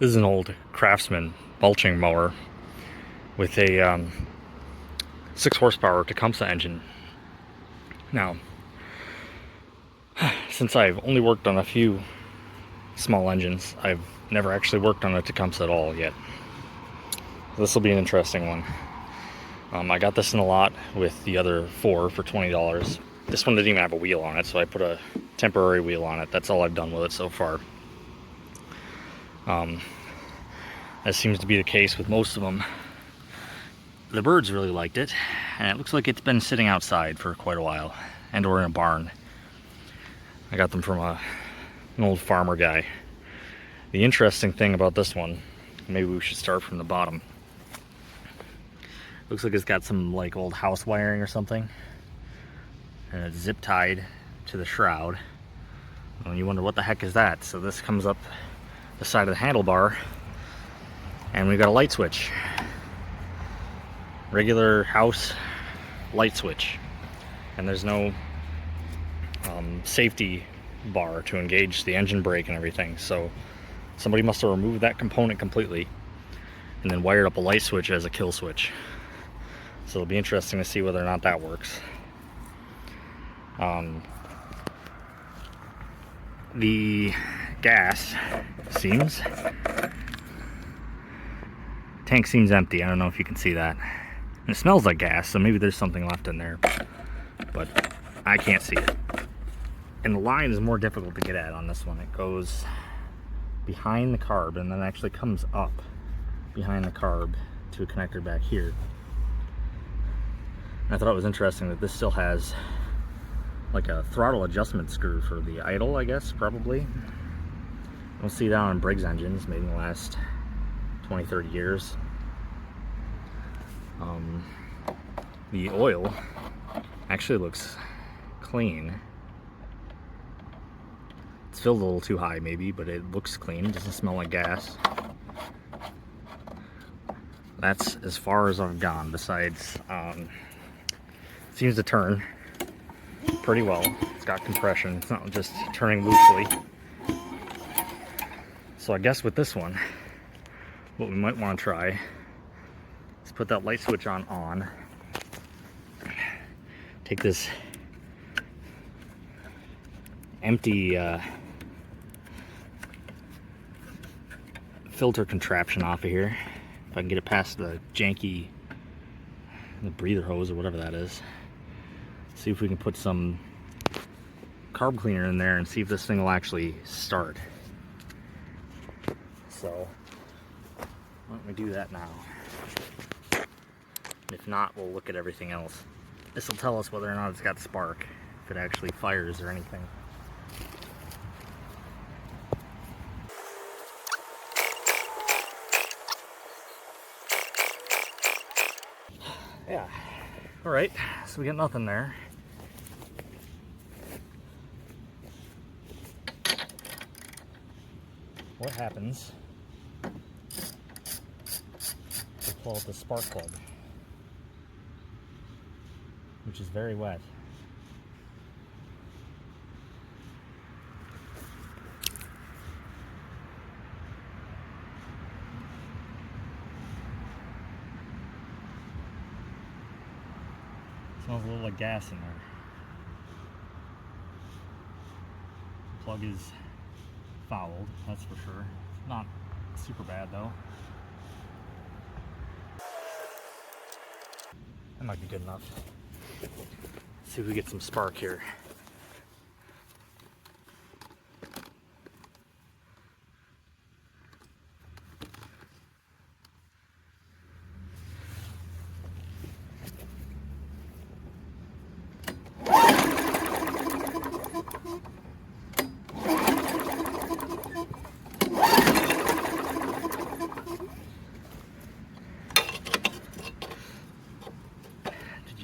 This is an old Craftsman mulching mower with a 6 horsepower Tecumseh engine. Now, since I've only worked on a few small engines, I've never actually worked on a Tecumseh at all yet. This will be an interesting one. I got this in a lot with the other 4 for $20. This one didn't even have a wheel on it, so I put a temporary wheel on it. That's all I've done with it so far. That seems to be the case with most of them. The birds really liked it, and it looks like it's been sitting outside for quite a while, and or in a barn. I got them from an old farmer guy. The interesting thing about this one, maybe we should start from the bottom. Looks like it's got some like old house wiring or something, and it's zip tied to the shroud. And you wonder what the heck is that? So this comes up the side of the handlebar, and we've got a light switch. Regular house light switch. And there's no safety bar to engage the engine brake and everything. So somebody must have removed that component completely and then wired up a light switch as a kill switch. So it'll be interesting to see whether or not that works. The gas seems, tank seems empty. I don't know if you can see that. And it smells like gas, so maybe there's something left in there, but I can't see it. And the line is more difficult to get at on this one. It goes behind the carb and then actually comes up behind the carb to a connector back here. And I thought it was interesting that this still has like a throttle adjustment screw for the idle, I guess, probably. We'll see that on Briggs engines, maybe in the last 20-30 years. The oil actually looks clean. It's filled a little too high maybe, but it looks clean. It doesn't smell like gas. That's as far as I've gone. Besides, it seems to turn pretty well. It's got compression. It's not just turning loosely. So I guess with this one, what we might want to try is put that light switch on. Take this empty filter contraption off of here. If I can get it past the janky, the breather hose or whatever that is. See if we can put some carb cleaner in there and see if this thing will actually start. So why don't we do that now? If not, we'll look at everything else. This will tell us whether or not it's got spark, if it actually fires or anything. Yeah. All right, so we got nothing there. What happens if we pull out the spark plug, which is very wet? Smells a little like gas in there. The plug is fouled, that's for sure. Not super bad though. That might be good enough. Let's see if we get some spark here.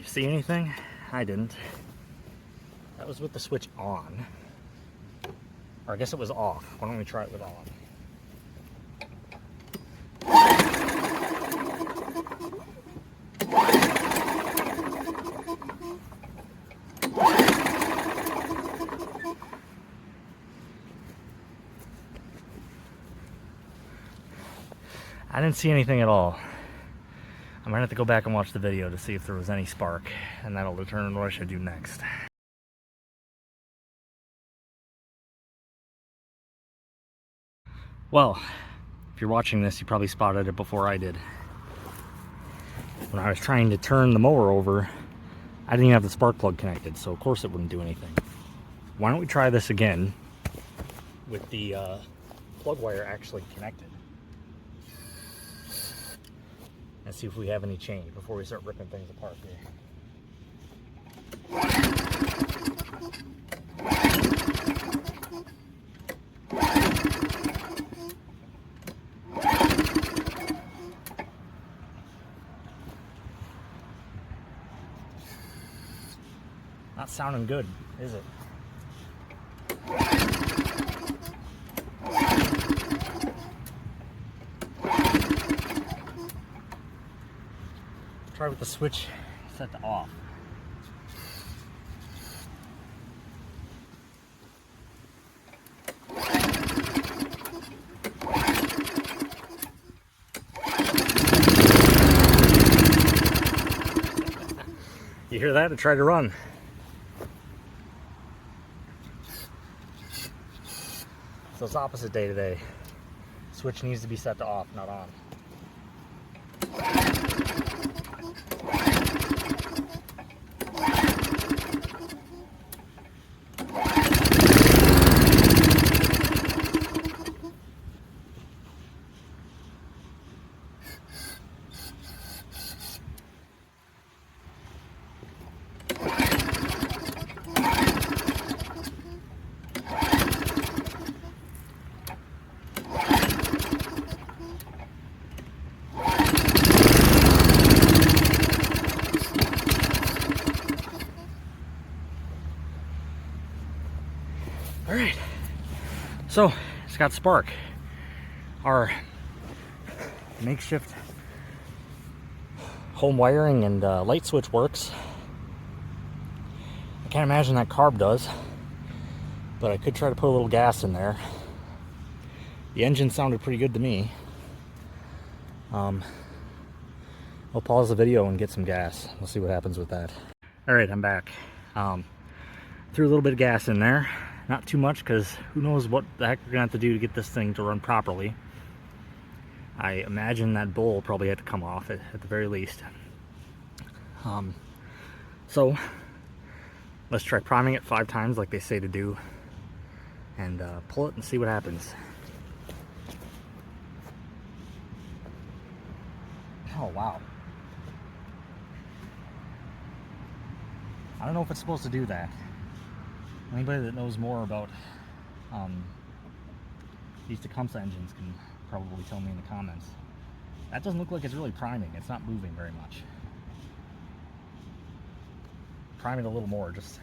See anything? I didn't. That was with the switch on. Or I guess it was off. Why don't we try it with on? I didn't see anything at all. I might have to go back and watch the video to see if there was any spark, and that'll determine what I should do next. Well, if you're watching this, you probably spotted it before I did. When I was trying to turn the mower over, I didn't even have the spark plug connected, so of course it wouldn't do anything. Why don't we try this again with the plug wire actually connected, and see if we have any change before we start ripping things apart here. Not sounding good, is it? Try with the switch set to off. You hear that? It tried to run. So it's opposite day today. Switch needs to be set to off, not on. Alright, so it's got spark. Our makeshift home wiring and light switch works. I can't imagine that carb does, but I could try to put a little gas in there. The engine sounded pretty good to me. I'll pause the video and get some gas. We'll see what happens with that. Alright, I'm back. Threw a little bit of gas in there. Not too much, because who knows what the heck we're going to have to do to get this thing to run properly. I imagine that bowl probably had to come off at the very least. So, let's try priming it 5 times like they say to do, and pull it and see what happens. Oh, wow. I don't know if it's supposed to do that. Anybody that knows more about these Tecumseh engines can probably tell me in the comments. That doesn't look like it's really priming. It's not moving very much. Prime it a little more, just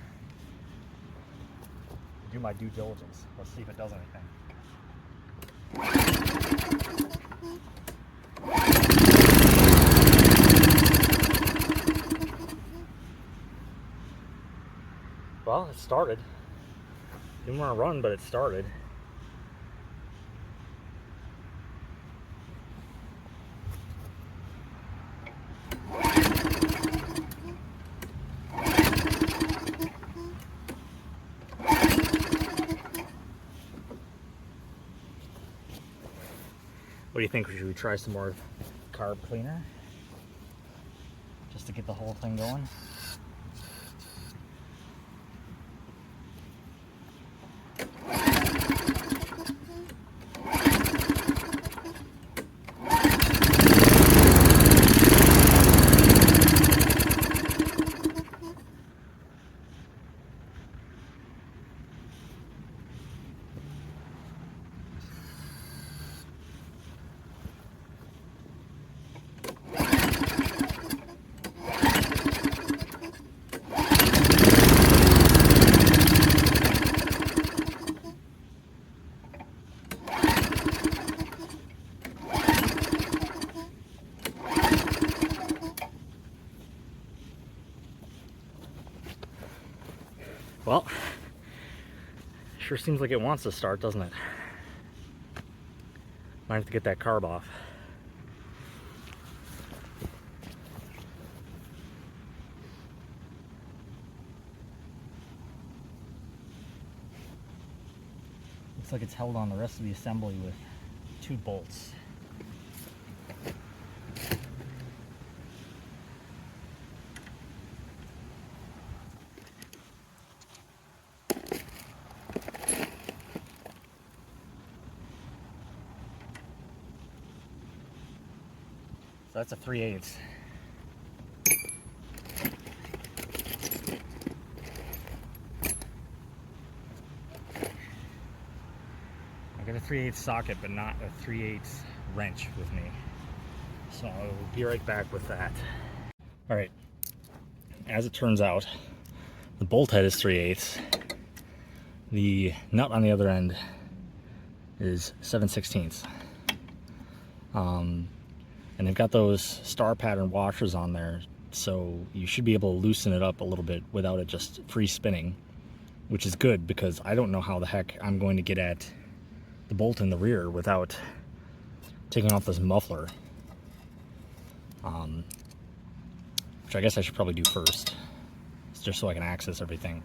do my due diligence. Let's see if it does anything. Well, it started. Didn't want to run, but it started. What do you think? Should we try some more carb cleaner? Just to get the whole thing going? Well, sure seems like it wants to start, doesn't it? Might have to get that carb off. Looks like it's held on the rest of the assembly with 2 bolts. So that's a 3/8. I got a 3/8 socket, but not a 3/8 wrench with me. So I'll be right back with that. All right, as it turns out, the bolt head is 3/8. The nut on the other end is 7/16. And they've got those star pattern washers on there, so you should be able to loosen it up a little bit without it just free spinning, which is good because I don't know how the heck I'm going to get at the bolt in the rear without taking off this muffler, which I guess I should probably do first, just so I can access everything.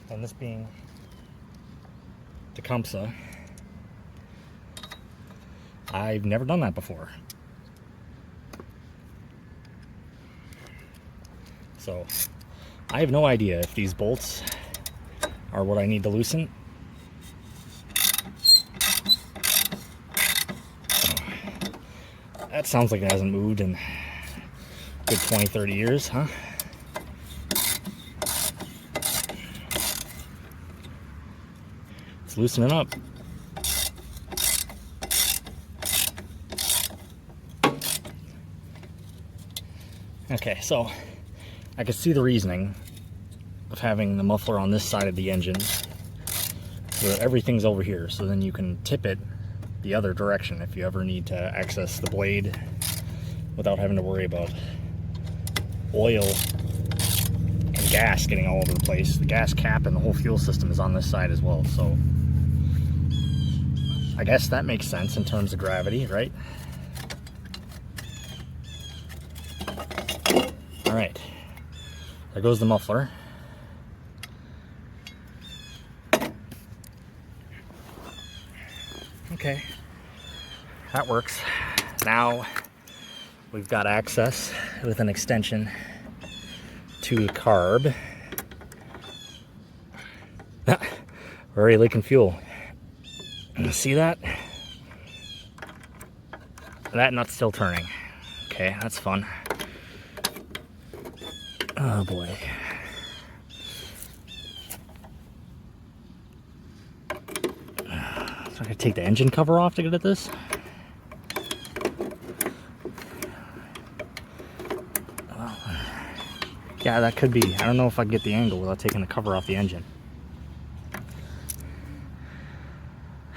And this being Tecumseh, I've never done that before. So I have no idea if these bolts are what I need to loosen. That sounds like it hasn't moved in a good 20-30 years, huh? Let's loosen it up. Okay, so I can see the reasoning of having the muffler on this side of the engine so that everything's over here, so then you can tip it the other direction if you ever need to access the blade without having to worry about oil and gas getting all over the place. The gas cap and the whole fuel system is on this side as well, so I guess that makes sense in terms of gravity, right? All right, there goes the muffler. Okay, that works. Now we've got access with an extension to the carb. We're already leaking fuel. See that? That nut's still turning. Okay, that's fun. Oh boy. So I gotta take the engine cover off to get at this. Well, yeah, that could be. I don't know if I can get the angle without taking the cover off the engine.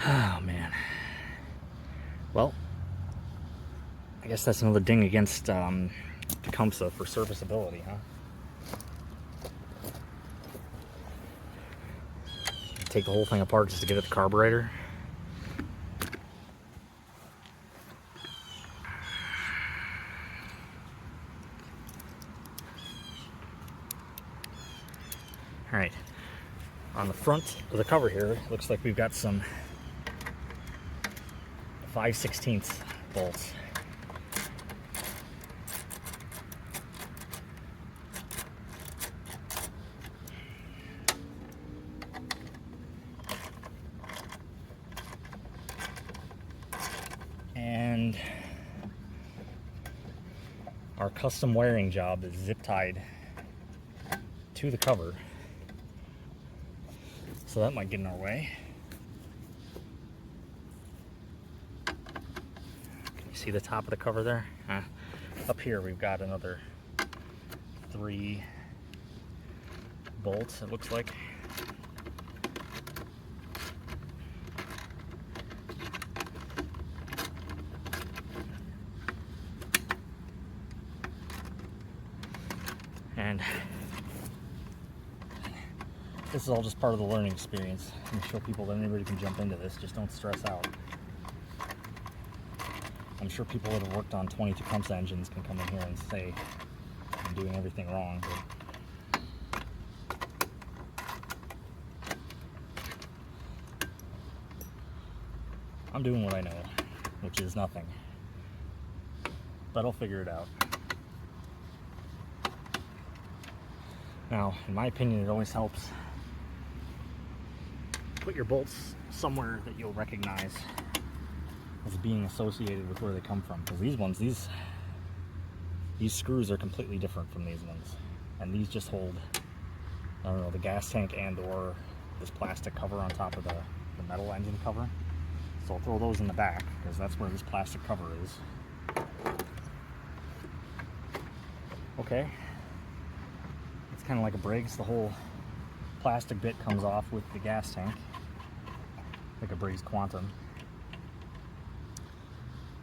Oh man. Well, I guess that's another ding against Tecumseh for serviceability, huh? Take the whole thing apart just to get at the carburetor. All right, on the front of the cover here, it looks like we've got some 5/16 bolts. And our custom wiring job is zip tied to the cover, so that might get in our way. Can you see the top of the cover there? Up here we've got another 3 bolts, it looks like. And this is all just part of the learning experience. I'm sure people that anybody can jump into this, just don't stress out. I'm sure people that have worked on 20 Tecumseh engines can come in here and say I'm doing everything wrong, but I'm doing what I know, which is nothing. But I'll figure it out. Now, in my opinion, it always helps put your bolts somewhere that you'll recognize as being associated with where they come from. Because these ones, these screws are completely different from these ones. And these just hold, I don't know, the gas tank and or this plastic cover on top of the metal engine cover. So I'll throw those in the back because that's where this plastic cover is. Okay. It's kind of like a Briggs. The whole plastic bit comes off with the gas tank. Like a Briggs Quantum.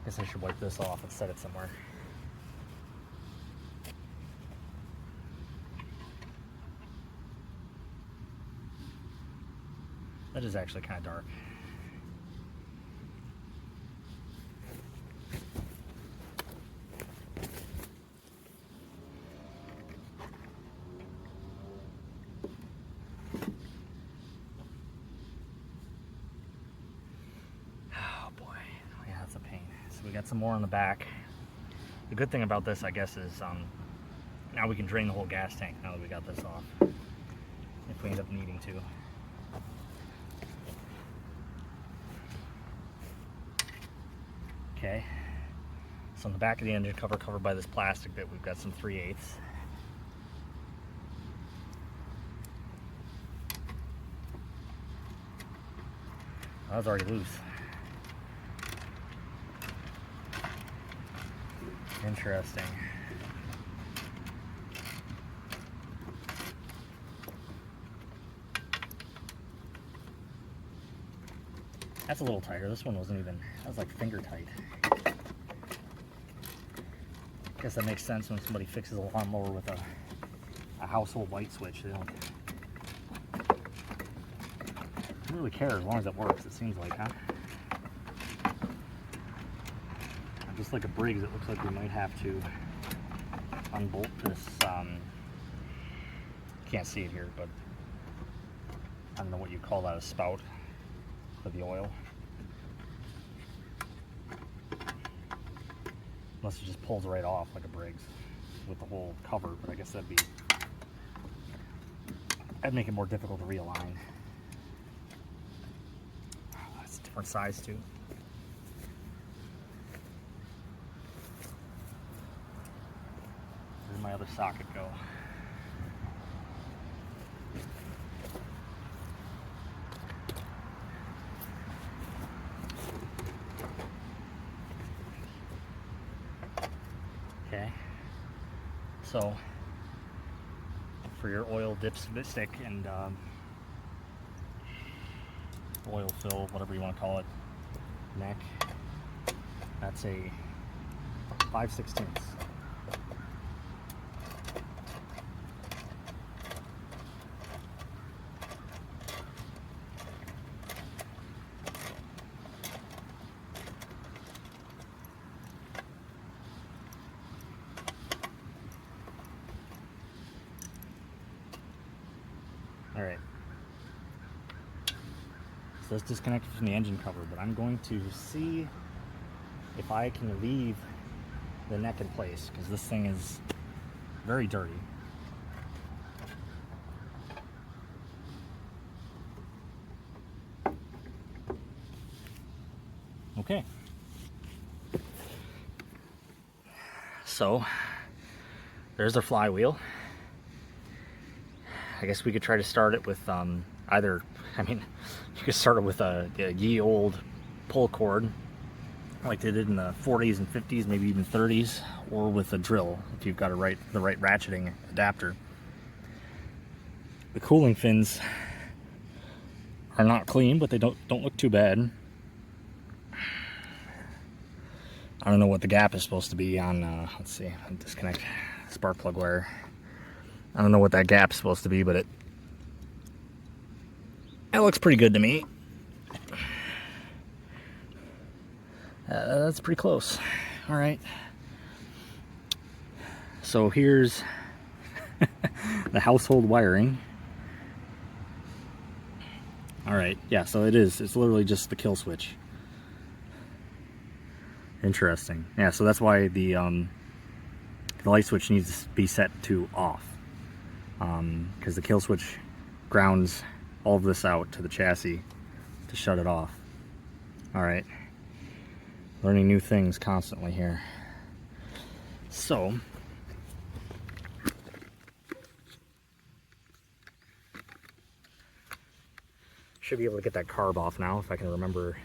Guess I should wipe this off and set it somewhere. That is actually kind of dark. Oh boy, yeah, that's a pain. So we got some more on the back. The good thing about this, I guess, is now we can drain the whole gas tank now that we got this off, if we end up needing to. Okay, so on the back of the engine cover, covered by this plastic bit, we've got some 3/8. That was already loose. Interesting. That's a little tighter. This one wasn't even, that was like finger tight. Guess that makes sense when somebody fixes a lawnmower with a household light switch. They don't really care as long as it works, it seems like, huh? Just like a Briggs, it looks like we might have to unbolt this, can't see it here, but I don't know what you call that, a spout for the oil. Unless it just pulls right off like a Briggs with the whole cover, but I guess that'd make it more difficult to realign. It's a different size too. Where did my other socket go? Okay, so for your oil dipstick and oil fill, whatever you want to call it, neck, that's a 5/16. Alright, so it's disconnected from the engine cover, but I'm going to see if I can leave the neck in place, because this thing is very dirty. Okay, so there's our flywheel. I guess we could try to start it with either, I mean, you could start it with a ye old pull cord like they did in the 40s and 50s, maybe even 30s, or with a drill if you've got the right ratcheting adapter. The cooling fins are not clean, but they don't look too bad. I don't know what the gap is supposed to be on, let's see, I'll disconnect spark plug wire. I don't know what that gap's supposed to be, but it looks pretty good to me. That's pretty close. All right. So here's the household wiring. All right, yeah, so it's literally just the kill switch. Interesting. Yeah, so that's why the light switch needs to be set to off, because the kill switch grounds all of this out to the chassis to shut it off. All right, learning new things constantly here. So should be able to get that carb off now if I can remember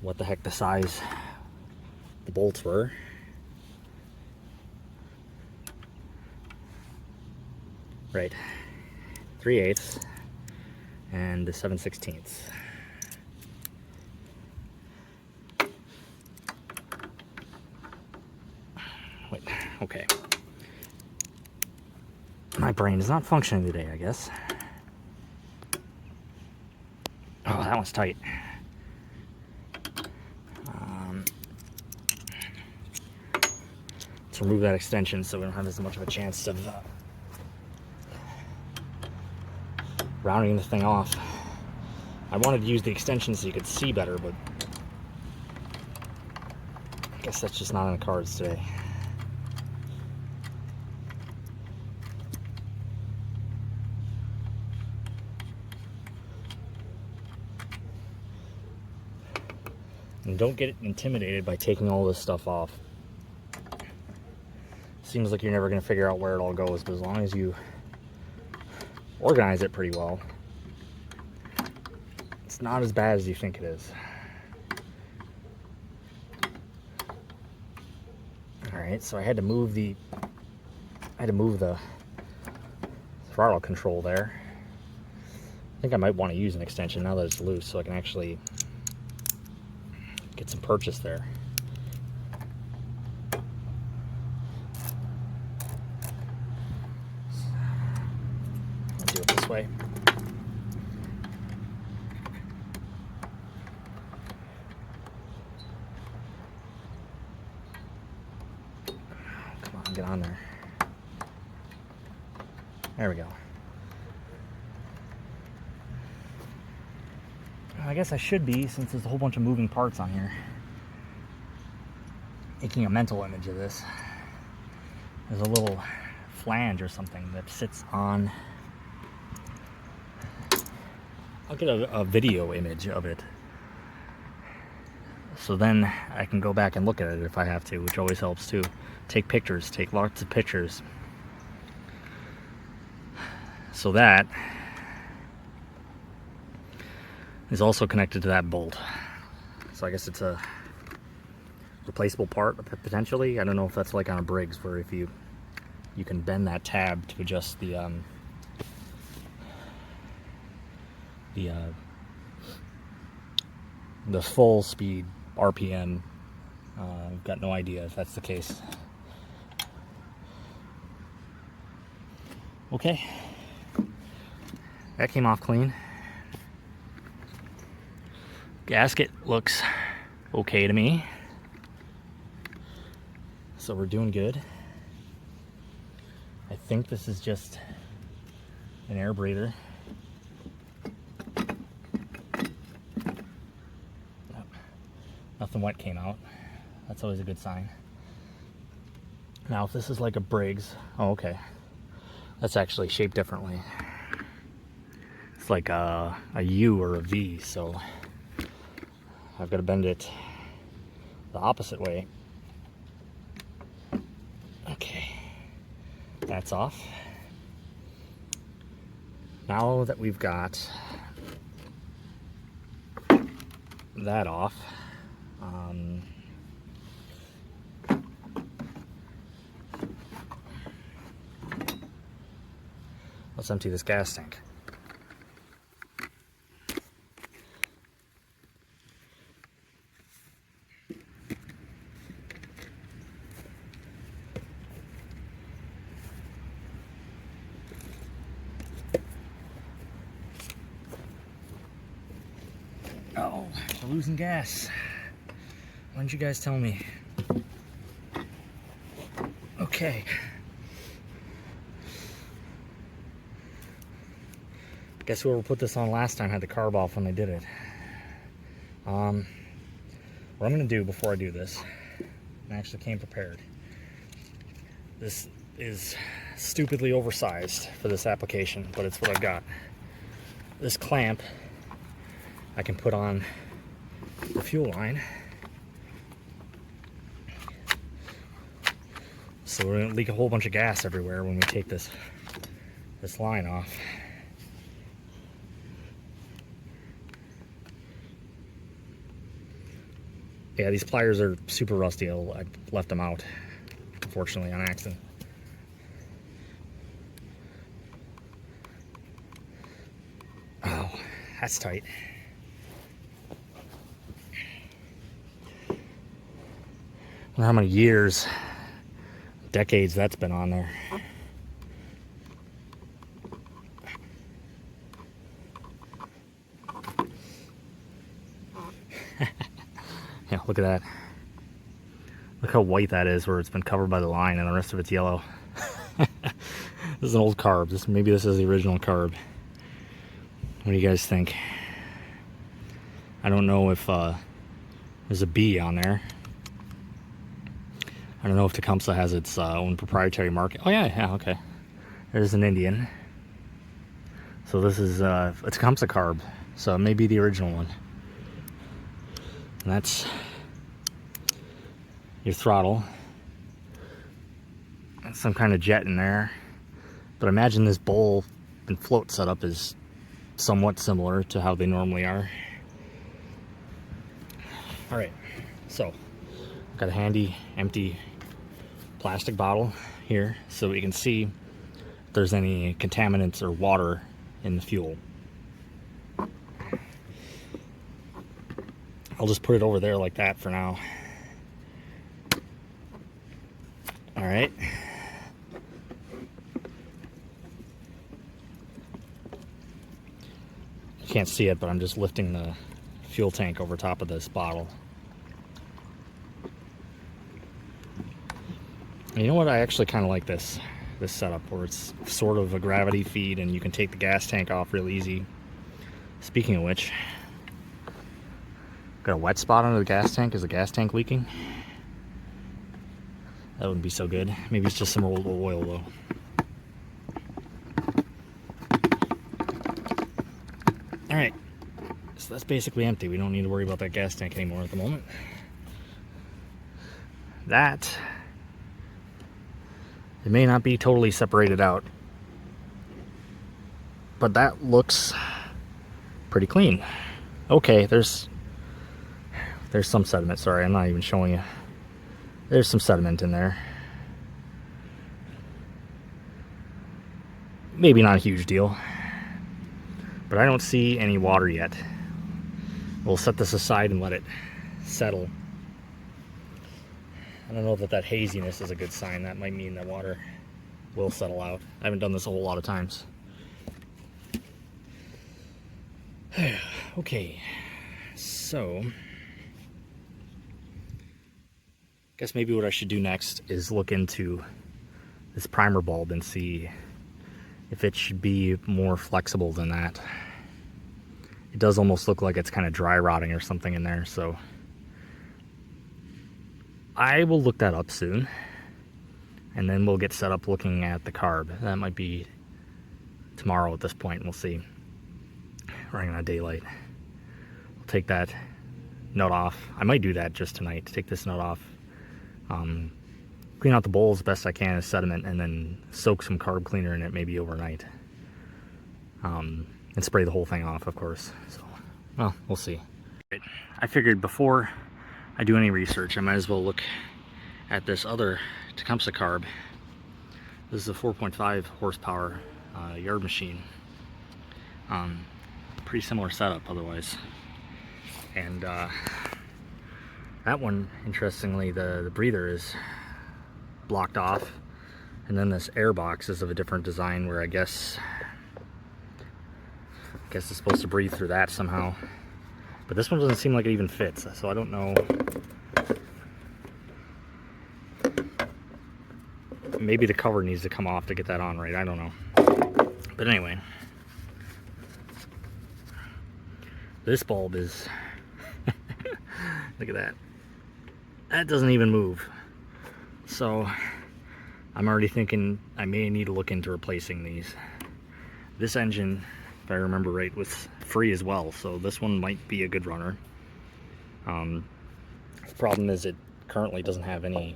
what the heck the size the bolts were. Right, 3/8 and 7/16. Wait, okay. My brain is not functioning today, I guess. Oh, that one's tight. Let's remove that extension so we don't have as much of a chance of rounding this thing off. I wanted to use the extension so you could see better, but I guess that's just not in the cards today. And don't get intimidated by taking all this stuff off. Seems like you're never going to figure out where it all goes, but as long as you organize it pretty well, it's not as bad as you think it is. Alright, so I had to move the throttle control there. I think I might want to use an extension now that it's loose so I can actually get some purchase there. I'll do it this way. Come on, get on there. There we go. I guess I should be, since there's a whole bunch of moving parts on here, making a mental image of this. There's a little flange or something that sits on. I'll get a video image of it, so then I can go back and look at it if I have to, which always helps too. Take pictures, take lots of pictures. So that is also connected to that bolt. So I guess it's a replaceable part potentially. I don't know if that's like on a Briggs, where if you can bend that tab to adjust the full speed RPM. I've got no idea if that's the case. Okay, that came off clean. Gasket looks okay to me, so we're doing good. I think this is just an air breather. Nothing wet came out. That's always a good sign. Now if this is like a Briggs, oh okay, that's actually shaped differently. It's like a U or a V, so I've got to bend it the opposite way. Okay, that's off. Now that we've got that off, let's empty this gas tank. Oh, we're losing gas. Why didn't you guys tell me? Okay. Guess whoever put this on last time had the carb off when they did it. What I'm gonna do before I do this and actually came prepared. This is stupidly oversized for this application, but it's what I've got. This clamp I can put on the fuel line, so we're going to leak a whole bunch of gas everywhere when we take this line off. Yeah, these pliers are super rusty. I left them out, unfortunately, on accident. Oh, that's tight. I wonder how many years, decades that's been on there. Yeah, look at that. Look how white that is where it's been covered by the line and the rest of it's yellow. This is an old carb. Maybe this is the original carb. What do you guys think? I don't know if there's a B on there. I don't know if Tecumseh has its own proprietary mark. Oh yeah, okay. There's an Indian. So this is a Tecumseh carb. So it may be the original one. And that's your throttle. And some kind of jet in there. But imagine this bowl and float setup is somewhat similar to how they normally are. Alright, so I've got a handy empty plastic bottle here so we can see if there's any contaminants or water in the fuel. I'll just put it over there like that for now. Alright. You can't see it, but I'm just lifting the fuel tank over top of this bottle. And you know what? I actually kind of like this setup where it's sort of a gravity feed and you can take the gas tank off real easy. Speaking of which, got a wet spot under the gas tank. Is the gas tank leaking? That wouldn't be so good. Maybe it's just some old oil though. Alright, so that's basically empty. We don't need to worry about that gas tank anymore at the moment. That, it may not be totally separated out, but that looks pretty clean. Okay, there's some sediment. Sorry, I'm not even showing you. There's some sediment in there. Maybe not a huge deal, but I don't see any water yet. We'll set this aside and let it settle. I don't know if that haziness is a good sign. That might mean that water will settle out. I haven't done this a whole lot of times. Okay, so guess maybe what I should do next is look into this primer bulb and see if it should be more flexible than that. It does almost look like it's kind of dry rotting or something in there, so I will look that up soon, and then we'll get set up looking at the carb. That might be tomorrow at this point. We'll see. Running on daylight. We'll take that nut off. I might do that just tonight, take this nut off, clean out the bowl as best I can as sediment, and then soak some carb cleaner in it maybe overnight, and spray the whole thing off, of course. So, well, we'll see. I figured before I do any research, I might as well look at this other Tecumseh carb. This is a 4.5 horsepower yard machine. Pretty similar setup otherwise. And that one, interestingly, the breather is blocked off, and then this air box is of a different design where I guess it's supposed to breathe through that somehow. But this one doesn't seem like it even fits, so I don't know. Maybe the cover needs to come off to get that on right, I don't know. But anyway, this bulb is, look at that. That doesn't even move. So I'm already thinking I may need to look into replacing these. This engine, if I remember right, was free as well, so this one might be a good runner. The problem is it currently doesn't have any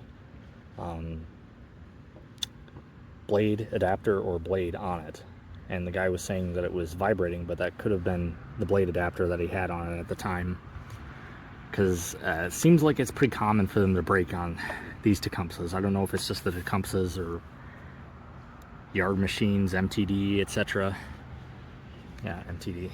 blade adapter or blade on it, and the guy was saying that it was vibrating, but that could have been the blade adapter that he had on it at the time, because it seems like it's pretty common for them to break on these Tecumsehs. I don't know if it's just the Tecumsehs or yard machines, MTD, etc. Yeah, MTD.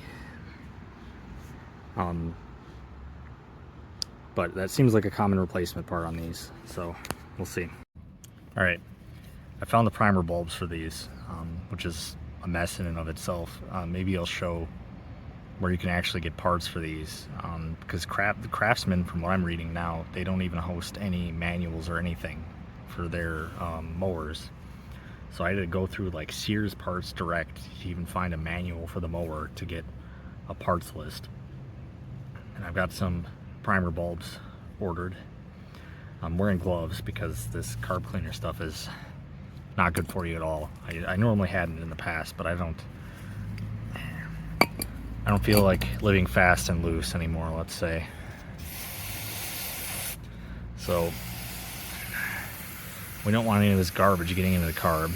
But that seems like a common replacement part on these, so we'll see. All right, I found the primer bulbs for these, which is a mess in and of itself. Maybe I'll show where you can actually get parts for these, because the Craftsman, from what I'm reading now, they don't even host any manuals or anything for their mowers. So I had to go through like Sears Parts Direct to even find a manual for the mower to get a parts list. And I've got some primer bulbs ordered. I'm wearing gloves because this carb cleaner stuff is not good for you at all. I normally hadn't in the past, but I don't feel like living fast and loose anymore, let's say. So we don't want any of this garbage getting into the carb.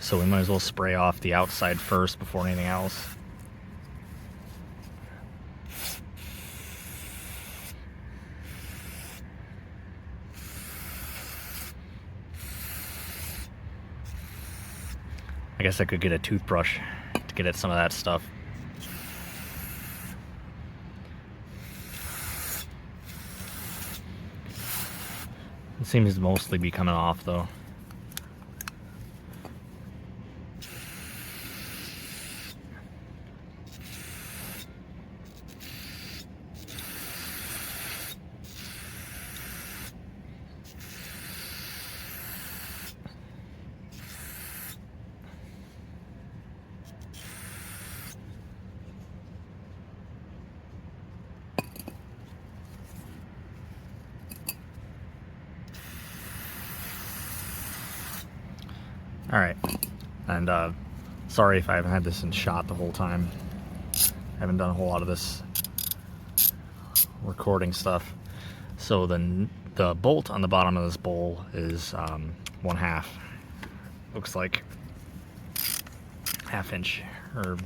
So we might as well spray off the outside first before anything else. I guess I could get a toothbrush to get at some of that stuff. It seems to mostly be coming off though. All right, and sorry if I haven't had this in shot the whole time. I haven't done a whole lot of this recording stuff. So the bolt on the bottom of this bowl is 1/2. Looks like 1/2 inch, or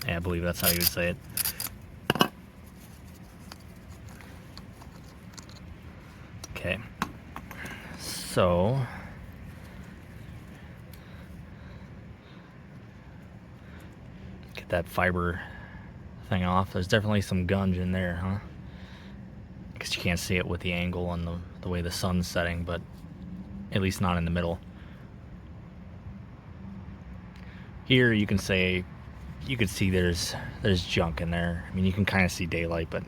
yeah, I believe that's how you would say it. Okay, so get that fiber thing off. There's definitely some gunge in there, huh? Because you can't see it with the angle and the way the sun's setting, but at least not in the middle. Here you can say, you can see there's junk in there. I mean, you can kind of see daylight, but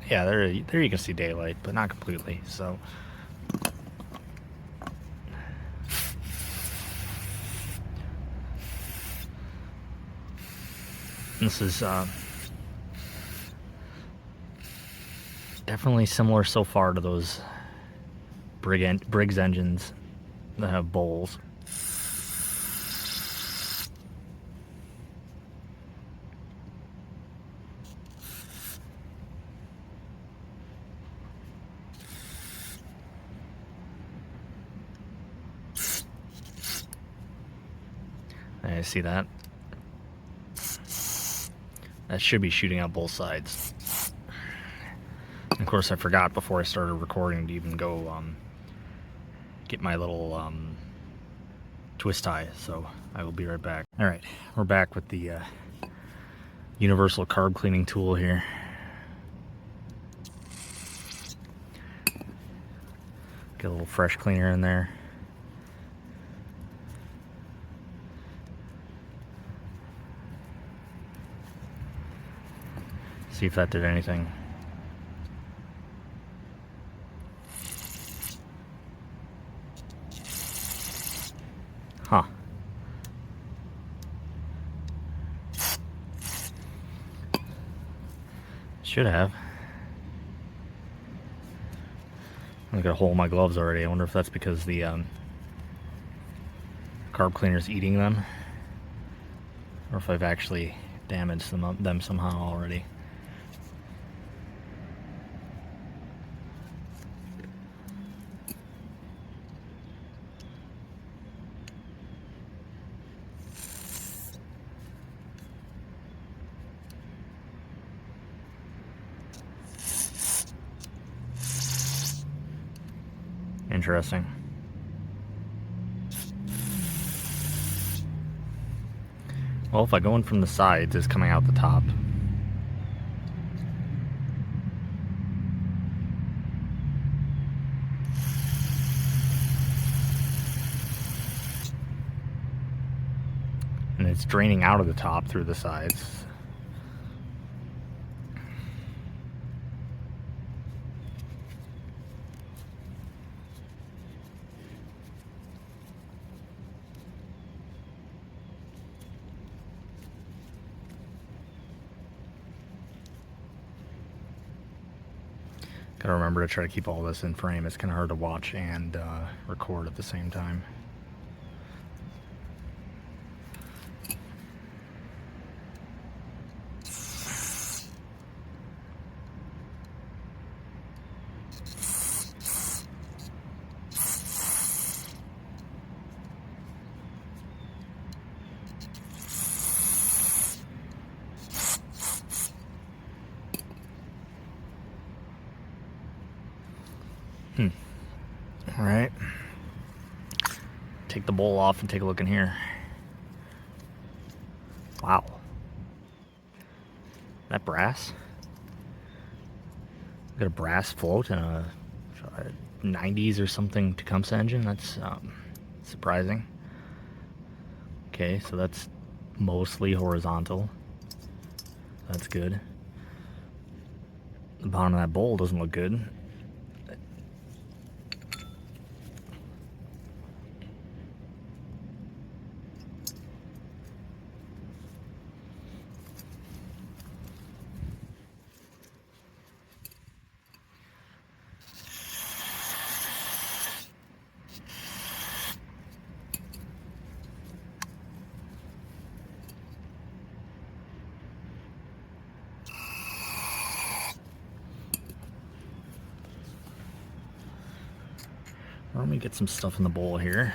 yeah, there you can see daylight, but not completely. So this is definitely similar so far to those Briggs engines that have bowls. I see that. That should be shooting out both sides. And of course, I forgot before I started recording to even go get my little twist tie, so I will be right back. All right, we're back with the universal carb cleaning tool here. Get a little fresh cleaner in there. See if that did anything. Huh. Should have. I got a hole in my gloves already. I wonder if that's because the carb cleaner's eating them, or if I've actually damaged them somehow already. Interesting. Well, if I go in from the sides, it's coming out the top. And it's draining out of the top through the sides. Gotta remember to try to keep all this in frame. It's kind of hard to watch and record at the same time. All right, take the bowl off and take a look in here. Wow, that brass? Got a brass float and a 90s or something Tecumseh engine. That's surprising. Okay, so that's mostly horizontal. That's good. The bottom of that bowl doesn't look good. Let me get some stuff in the bowl here.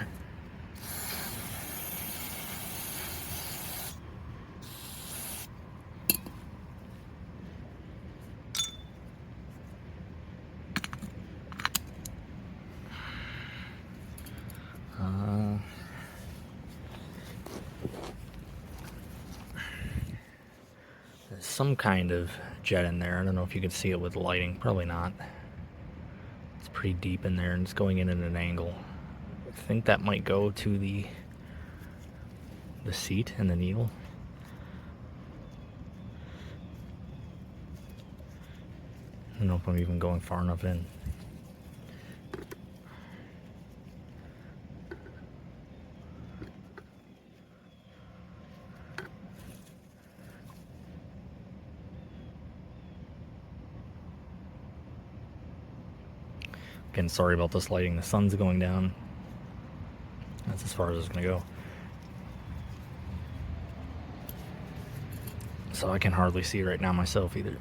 There's some kind of jet in there. I don't know if you can see it with lighting. Probably not. Pretty deep in there, and it's going in at an angle. I think that might go to the seat and the needle. I don't know if I'm even going far enough in. Again, sorry about this lighting. The sun's going down. That's as far as it's going to go. So I can hardly see right now myself either.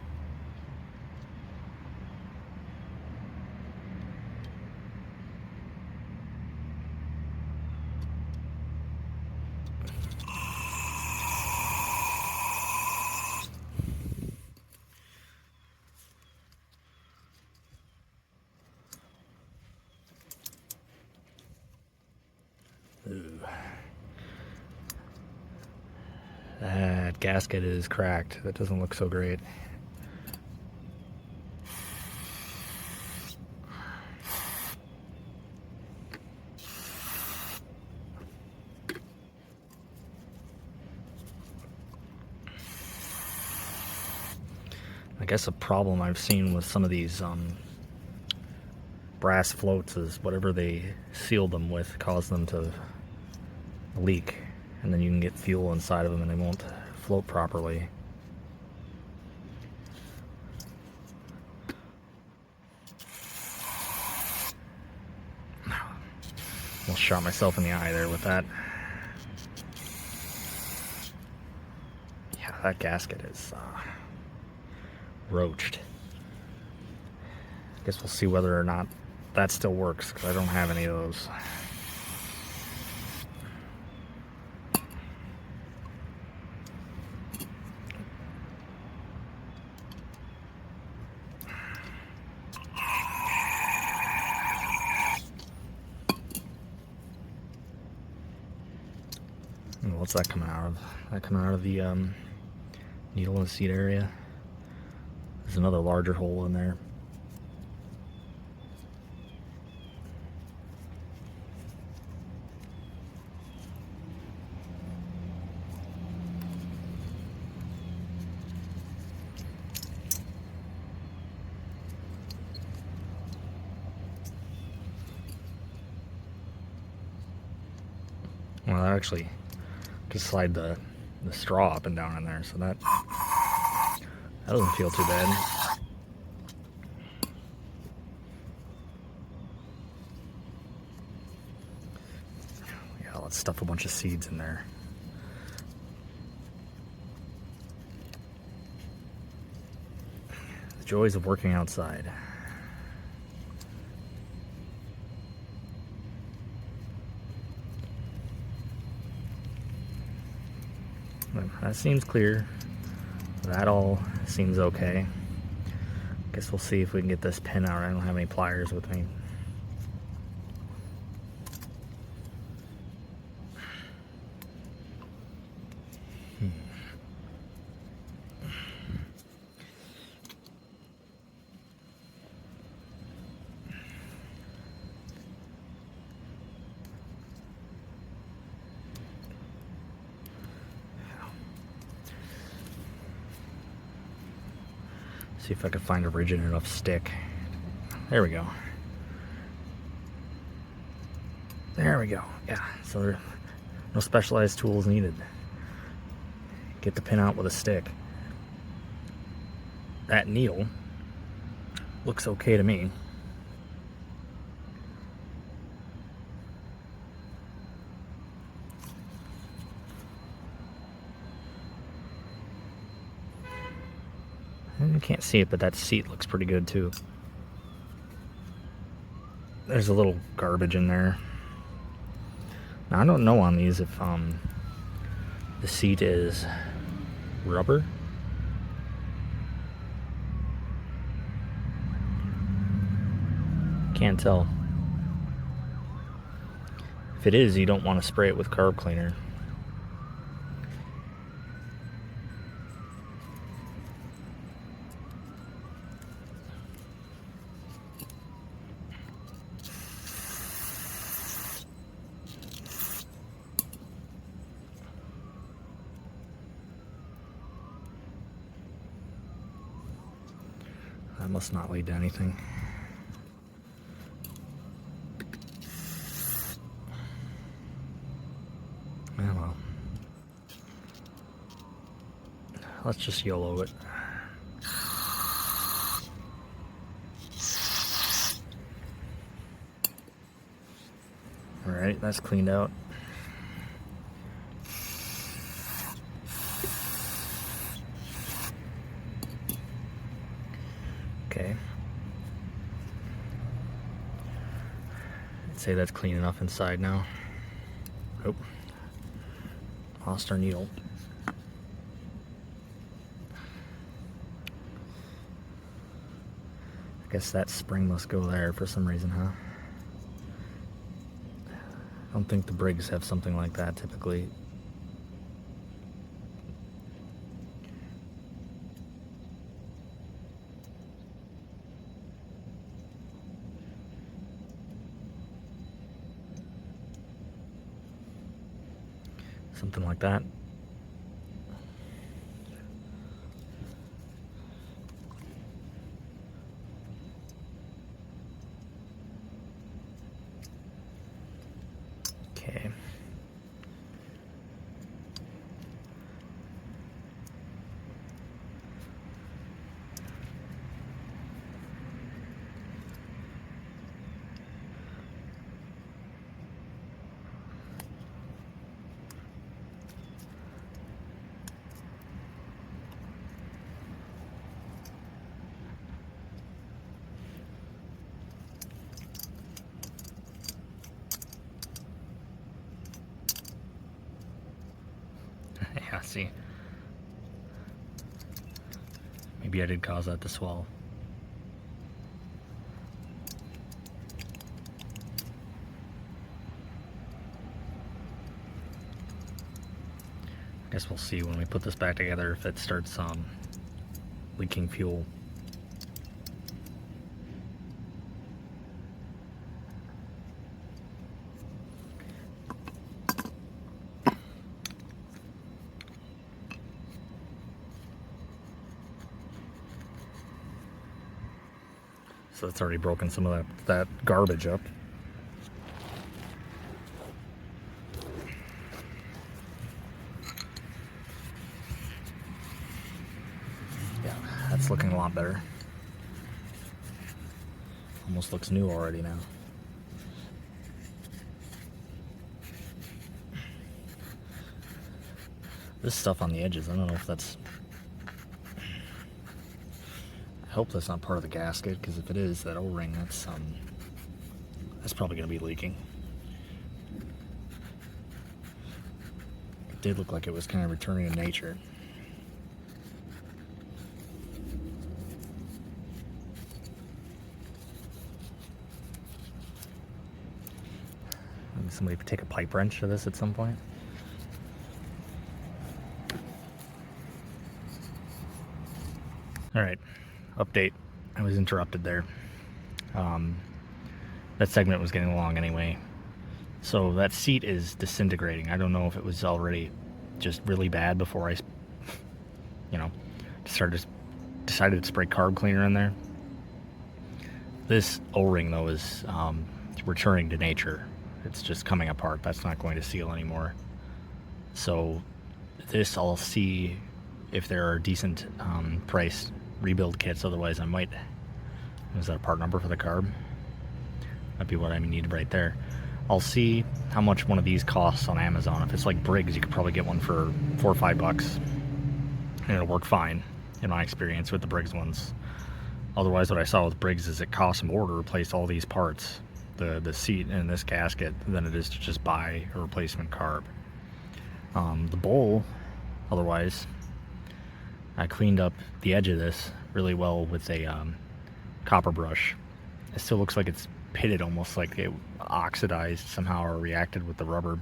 Ooh. That gasket is cracked. That doesn't look so great. I guess a problem I've seen with some of these brass floats is whatever they seal them with cause them to leak, and then you can get fuel inside of them and they won't float properly. Almost shot myself in the eye there with that. Yeah, that gasket is roached. I guess we'll see whether or not that still works, because I don't have any of those. What's that coming out of? That coming out of the needle and seat area. There's another larger hole in there. Well, that actually could slide the straw up and down in there, so that doesn't feel too bad. Yeah, let's stuff a bunch of seeds in there. The joys of working outside. That seems clear. That all seems okay. Guess we'll see if we can get this pin out. I don't have any pliers with me. See if I can find a rigid enough stick. There we go. There we go. Yeah, so there, no specialized tools needed. Get the pin out with a stick. That needle looks okay to me. You can't see it, but that seat looks pretty good too. There's a little garbage in there. Now I don't know on these if the seat is rubber. Can't tell. If it is, you don't want to spray it with carb cleaner. That must not lead to anything. Yeah, well. Let's just YOLO it. Alright, that's cleaned out. Okay. I'd say that's clean enough inside now. Oh, lost our needle. I guess that spring must go there for some reason, huh? I don't think the Briggs have something like that typically. Something like that. Okay. Yeah, see. Maybe I did cause that to swell. I guess we'll see when we put this back together if it starts leaking fuel. So it's already broken some of that garbage up. Yeah, that's looking a lot better. Almost looks new already now. This stuff on the edges, I don't know if that's... I hope that's not part of the gasket, because if it is, that O-ring, that's probably going to be leaking. It did look like it was kind of returning to nature. Maybe somebody could take a pipe wrench to this at some point. All right, update. I was interrupted there. That segment was getting long anyway. So that seat is disintegrating. I don't know if it was already just really bad before I, decided to spray carb cleaner in there. This O-ring though is returning to nature. It's just coming apart. That's not going to seal anymore. So this, I'll see if there are decent price rebuild kits. Otherwise I might... Is that a part number for the carb? That'd be what I need right there. I'll see how much one of these costs on Amazon. If it's like Briggs, you could probably get one for $4 or $5, and it'll work fine in my experience with the Briggs ones. Otherwise, what I saw with Briggs is it costs more to replace all these parts, the seat and this gasket, than it is to just buy a replacement carb. The bowl, otherwise, I cleaned up the edge of this really well with a copper brush. It still looks like it's pitted, almost like it oxidized somehow or reacted with the rubber.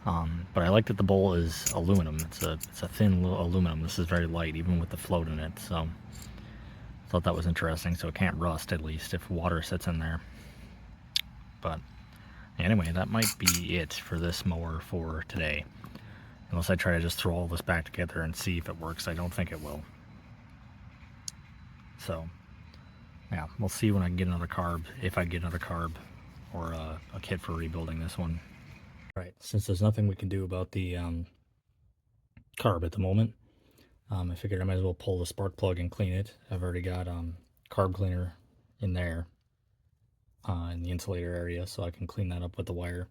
But I like that the bowl is aluminum. It's a thin aluminum. This is very light, even with the float in it. So I thought that was interesting. So it can't rust, at least if water sits in there. But anyway, that might be it for this mower for today. Unless I try to just throw all this back together and see if it works. I don't think it will. So yeah, we'll see when I can get another carb, if I get another carb or a kit for rebuilding this one. All right, since there's nothing we can do about the carb at the moment, I figured I might as well pull the spark plug and clean it. I've already got carb cleaner in there in the insulator area, so I can clean that up with the wire.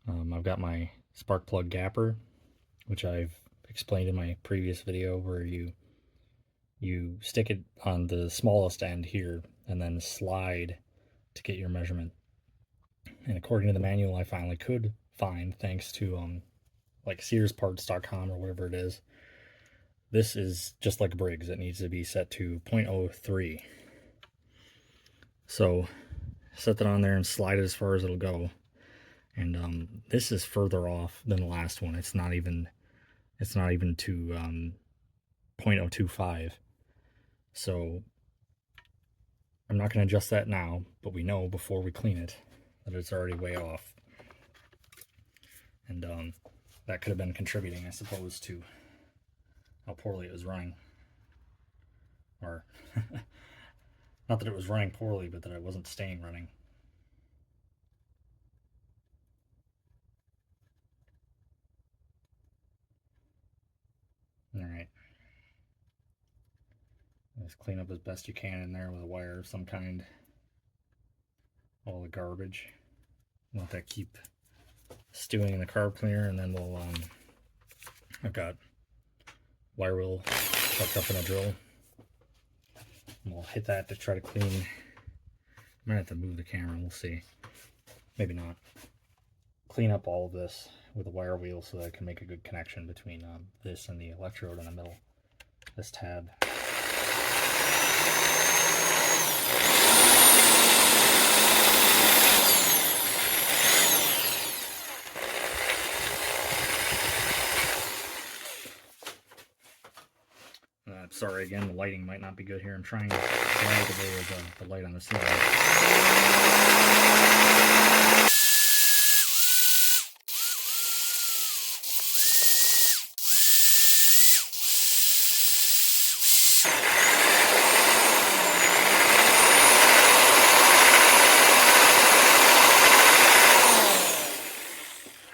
I've got my spark plug gapper, which I've explained in my previous video, where you stick it on the smallest end here and then slide to get your measurement. And according to the manual I finally could find, thanks to like SearsParts.com or whatever it is, this is just like Briggs. It needs to be set to 0.03. So set that on there and slide it as far as it'll go. And this is further off than the last one. It's not even to 0.025. So I'm not going to adjust that now, but we know before we clean it that it's already way off. And that could have been contributing, I suppose, to how poorly it was running. Or, not that it was running poorly, but that it wasn't staying running. Alright. Just clean up as best you can in there with a wire of some kind. All the garbage. Let that keep stewing in the carb cleaner, and then we'll I've got wire wheel tucked up in a drill. And we'll hit that to try to clean. I might have to move the camera, we'll see. Maybe not. clean up all of this with a wire wheel so that I can make a good connection between this and the electrode in the middle, this tab. Sorry again, the lighting might not be good here. I'm trying to get out of the way of the light on the ceiling.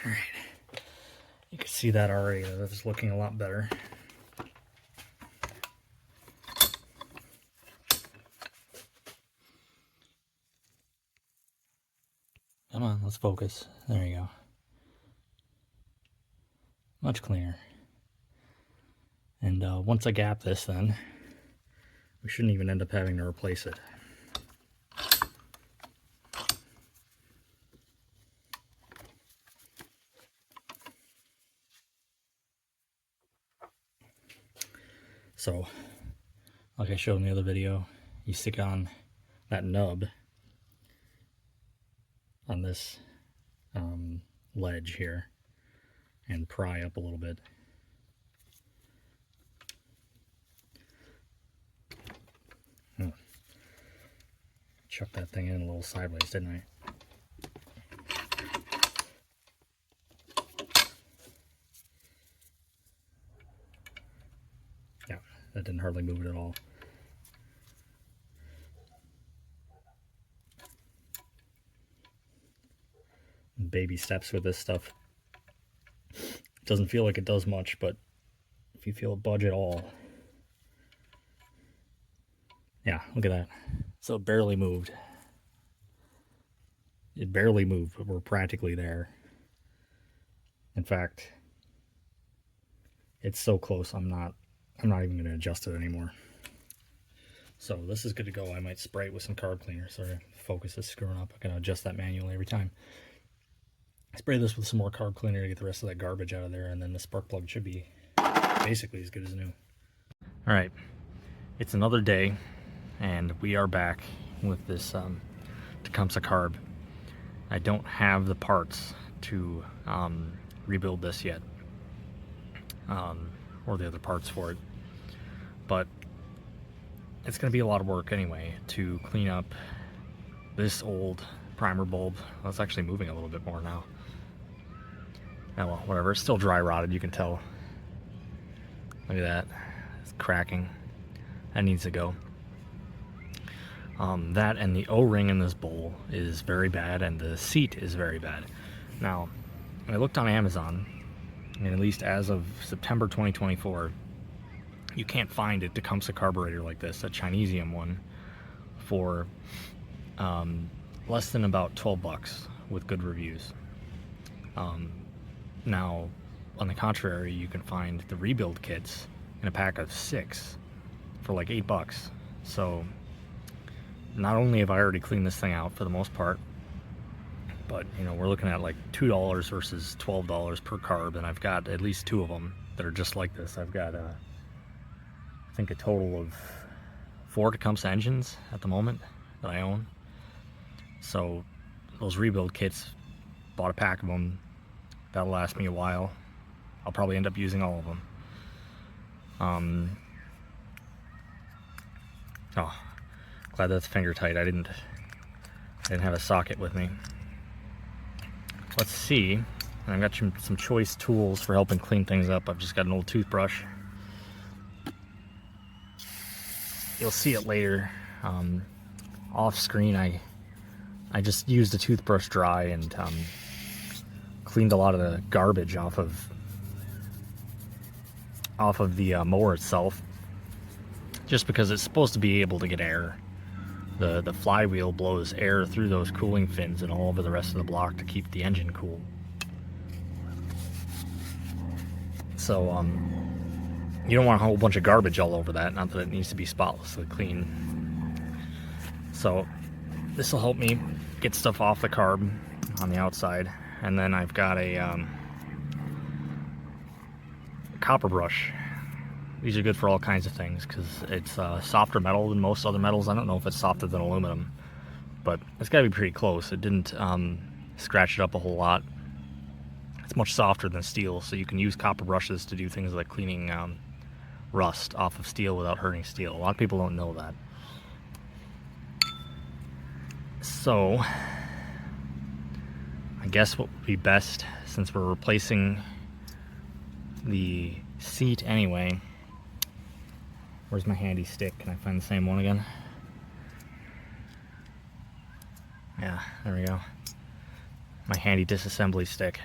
All right, you can see that already. That's looking a lot better. Come on, let's focus. There you go. Much cleaner. And once I gap this, then we shouldn't even end up having to replace it. So, like I showed in the other video, you stick on that nub on this ledge here and pry up a little bit. Chuck that thing in a little sideways, didn't I? Yeah, that didn't hardly move it at all. Baby steps with this stuff. It doesn't feel like it does much, but if you feel it budge at all, yeah, look at that. So it barely moved. It barely moved, but we're practically there. In fact, it's so close, I'm not even going to adjust it anymore. So this is good to go. I might spray it with some carb cleaner. Sorry, focus is screwing up. I'm going to adjust that manually every time. Spray this with some more carb cleaner to get the rest of that garbage out of there, and then the spark plug should be basically as good as new. All right, it's another day, and we are back with this Tecumseh carb. I don't have the parts to rebuild this yet, or the other parts for it, but it's going to be a lot of work anyway to clean up this old primer bulb. Well, it's actually moving a little bit more now. Oh well, whatever, it's still dry rotted, you can tell. Look at that, it's cracking. That needs to go. That and the O-ring in this bowl is very bad, and the seat is very bad. Now, I looked on Amazon, and at least as of September 2024, you can't find a Tecumseh carburetor like this, a Chinesium one, for less than about 12 bucks with good reviews. Now, on the contrary, you can find the rebuild kits in a pack of 6 for like 8 bucks. So, not only have I already cleaned this thing out for the most part, but you know, we're looking at like $2 versus $12 per carb, and I've got at least 2 of them that are just like this. I've got I think a total of 4 Tecumseh engines at the moment that I own. So those rebuild kits, bought a pack of them. That'll last me a while. I'll probably end up using all of them. Oh, glad that's finger tight. I didn't have a socket with me. Let's see. And I've got some choice tools for helping clean things up. I've just got an old toothbrush. You'll see it later. Off screen, I just used a toothbrush dry and cleaned a lot of the garbage off of the mower itself, just because it's supposed to be able to get air. The flywheel blows air through those cooling fins and all over the rest of the block to keep the engine cool. So you don't want a whole bunch of garbage all over that, not that it needs to be spotlessly clean. So this will help me get stuff off the carb on the outside, and then I've got a copper brush. These are good for all kinds of things because it's softer metal than most other metals. I don't know if it's softer than aluminum, but it's got to be pretty close. It didn't scratch it up a whole lot. It's much softer than steel, so you can use copper brushes to do things like cleaning rust off of steel without hurting steel. A lot of people don't know that. So I guess what would be best, since we're replacing the seat anyway. Where's my handy stick? Can I find the same one again? Yeah, there we go. My handy disassembly stick.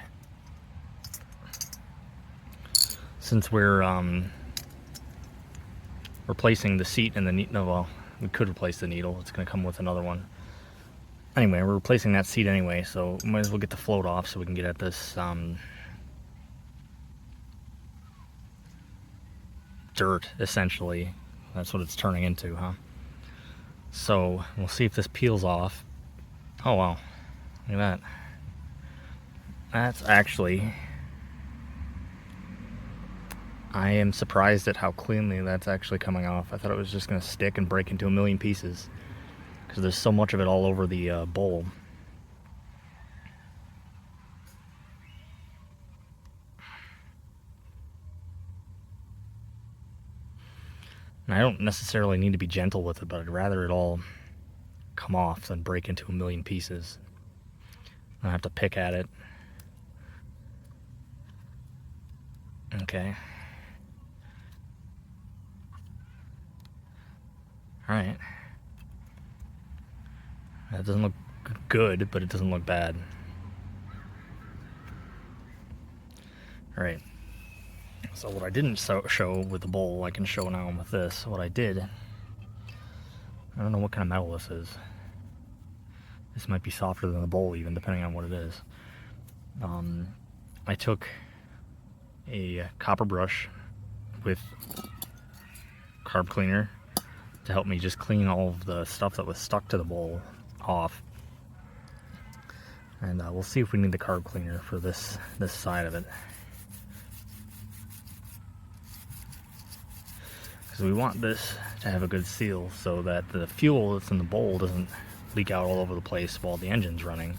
Since we're replacing the seat and the needle, no, well, we could replace the needle. It's going to come with another one. Anyway, we're replacing that seat anyway, so we might as well get the float off so we can get at this dirt, essentially. That's what it's turning into, huh? So we'll see if this peels off. Oh wow, look at that. That's actually, I am surprised at how cleanly that's actually coming off. I thought it was just going to stick and break into a million pieces because there's so much of it all over the bowl. And I don't necessarily need to be gentle with it, but I'd rather it all come off than break into a million pieces. I have to pick at it. Okay. Alright. That doesn't look good, but it doesn't look bad. Alright. So what I didn't show with the bowl, I can show now with this. What I did, I don't know what kind of metal this is. This might be softer than the bowl even, depending on what it is. I took a copper brush with carb cleaner to help me just clean all of the stuff that was stuck to the bowl off. And we'll see if we need the carb cleaner for this side of it. Because we want this to have a good seal so that the fuel that's in the bowl doesn't leak out all over the place while the engine's running.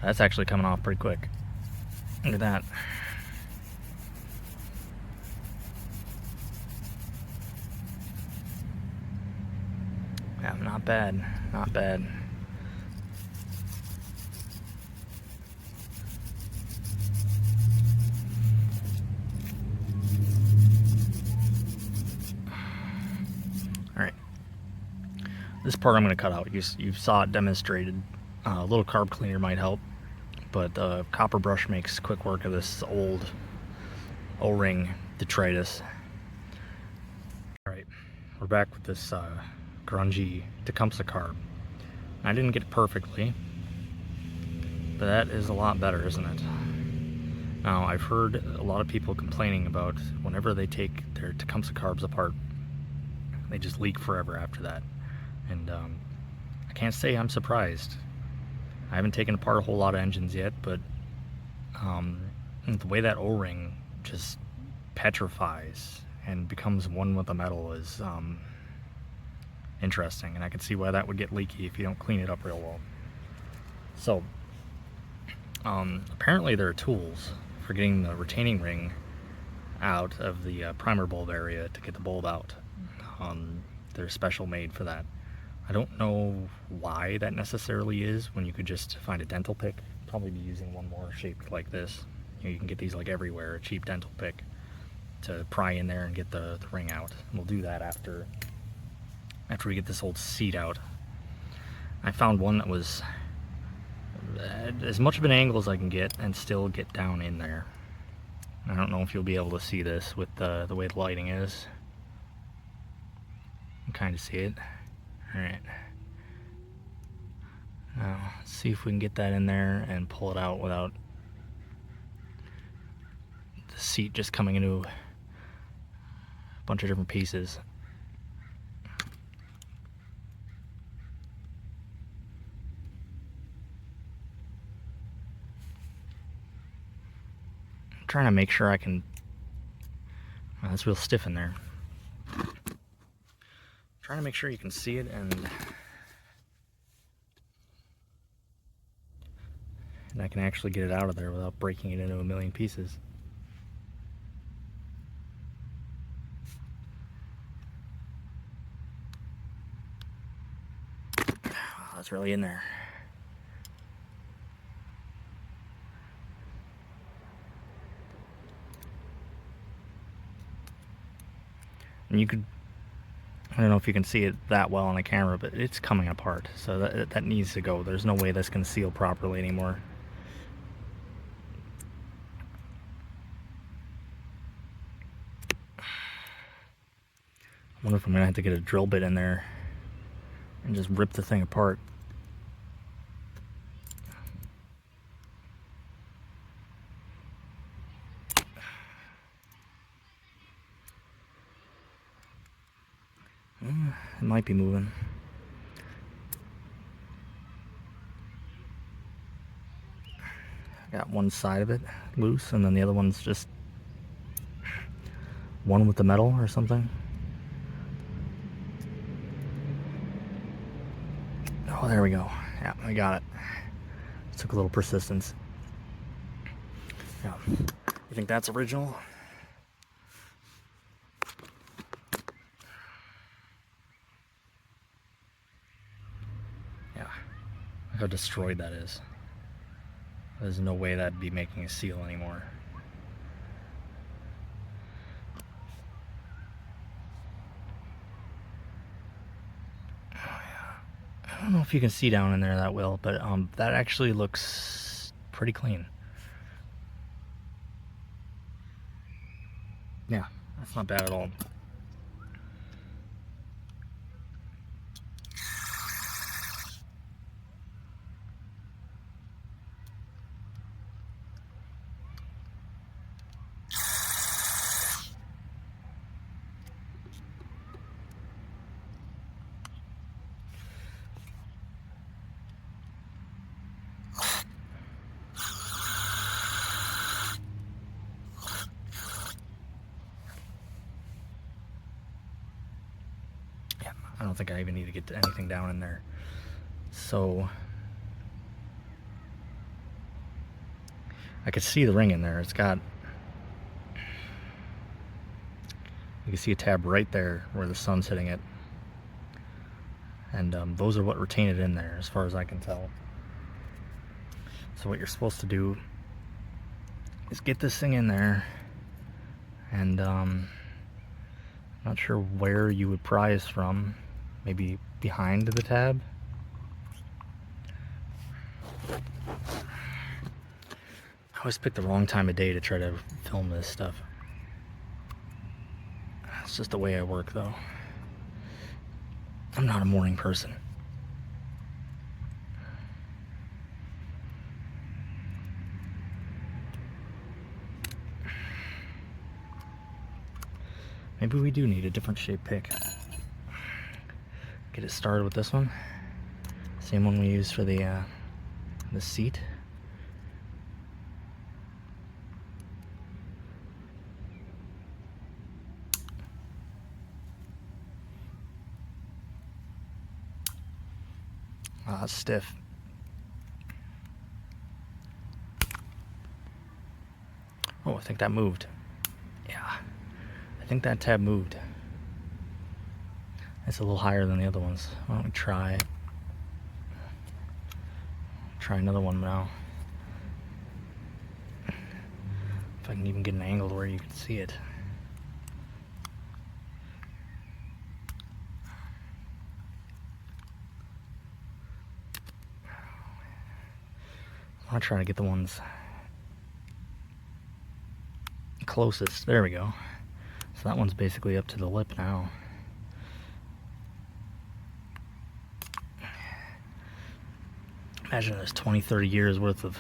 That's actually coming off pretty quick. Look at that. Yeah, not bad, not bad. Alright. This part I'm going to cut out. You saw it demonstrated. A little carb cleaner might help, but copper brush makes quick work of this old O-ring detritus. Alright, we're back with this grungy Tecumseh carb. I didn't get it perfectly, but that is a lot better, isn't it? Now, I've heard a lot of people complaining about whenever they take their Tecumseh carbs apart, they just leak forever after that. And I can't say I'm surprised. I haven't taken apart a whole lot of engines yet, but the way that O-ring just petrifies and becomes one with the metal is interesting, and I can see why that would get leaky if you don't clean it up real well. So apparently there are tools for getting the retaining ring out of the primer bulb area to get the bulb out. They're special made for that. I don't know why that necessarily is when you could just find a dental pick. Probably be using one more shaped like this. You can get these like everywhere, a cheap dental pick to pry in there and get the ring out. And we'll do that after we get this old seat out. I found one that was as much of an angle as I can get and still get down in there. I don't know if you'll be able to see this with the way the lighting is. You can kind of see it. Alright. Now, let's see if we can get that in there and pull it out without the seat just coming into a bunch of different pieces. trying to make sure I can... Oh, that's real stiff in there. Trying to make sure you can see it and I can actually get it out of there without breaking it into a million pieces. Oh, that's really in there. And you could, I don't know if you can see it that well on the camera, but it's coming apart. So that needs to go. There's no way that's going to seal properly anymore. I wonder if I'm going to have to get a drill bit in there and just rip the thing apart. It might be moving. I got one side of it loose, and then the other one's just one with the metal or something. Oh, there we go. Yeah, I got it. It took a little persistence. Yeah. You think that's original? Yeah. Look how destroyed that is. There's no way that'd be making a seal anymore. I don't know if you can see down in there that well, but that actually looks pretty clean. Yeah, that's not bad at all. I don't think I even need to get anything down in there. So I could see the ring in there. It's got, you can see a tab right there where the sun's hitting it. And those are what retain it in there as far as I can tell. So what you're supposed to do is get this thing in there, and not sure where you would prise from. Maybe behind the tab. I always pick the wrong time of day to try to film this stuff. It's just the way I work, though. I'm not a morning person. Maybe we do need a different shaped pick. Get it started with this one. Same one we used for the seat. Ah, it's stiff. Oh, I think that moved. Yeah, I think that tab moved. It's a little higher than the other ones. Why don't we try another one now. If I can even get an angle where you can see it. I'm trying to get the ones closest. There we go. So that one's basically up to the lip now. Imagine there's 20-30 years worth of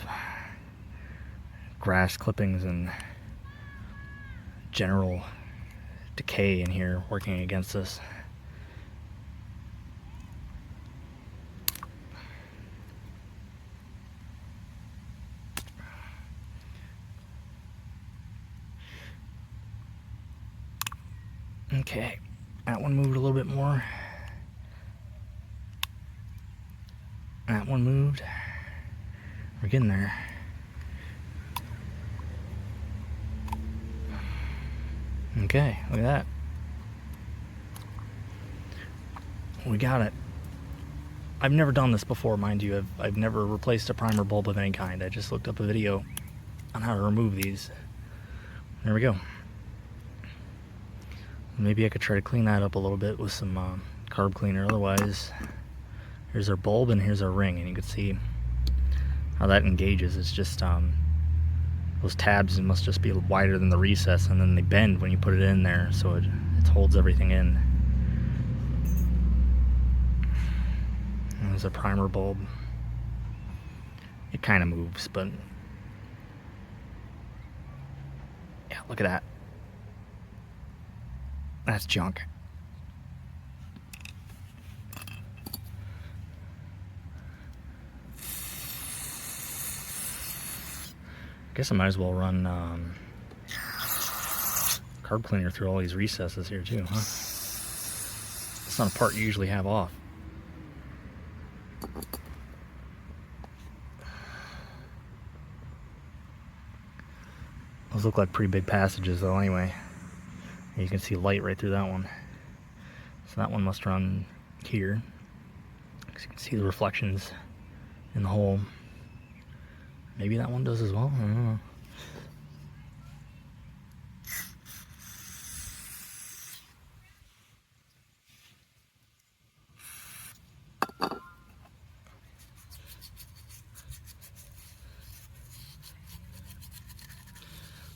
grass clippings and general decay in here working against us. Okay, that one moved a little bit more. That one moved. We're getting there. Okay, look at that. We got it. I've never done this before, mind you. I've never replaced a primer bulb of any kind. I just looked up a video on how to remove these. There we go. Maybe I could try to clean that up a little bit with some carb cleaner. Otherwise, here's our bulb and here's our ring, and you can see how that engages. It's just those tabs must just be wider than the recess, and then they bend when you put it in there, so it holds everything in. And there's a primer bulb. It kind of moves, but yeah, look at that. That's junk. I guess I might as well run carb cleaner through all these recesses here too, huh? It's not a part you usually have off. Those look like pretty big passages though anyway. You can see light right through that one. So that one must run here, because you can see the reflections in the hole. Maybe that one does as well, I don't know.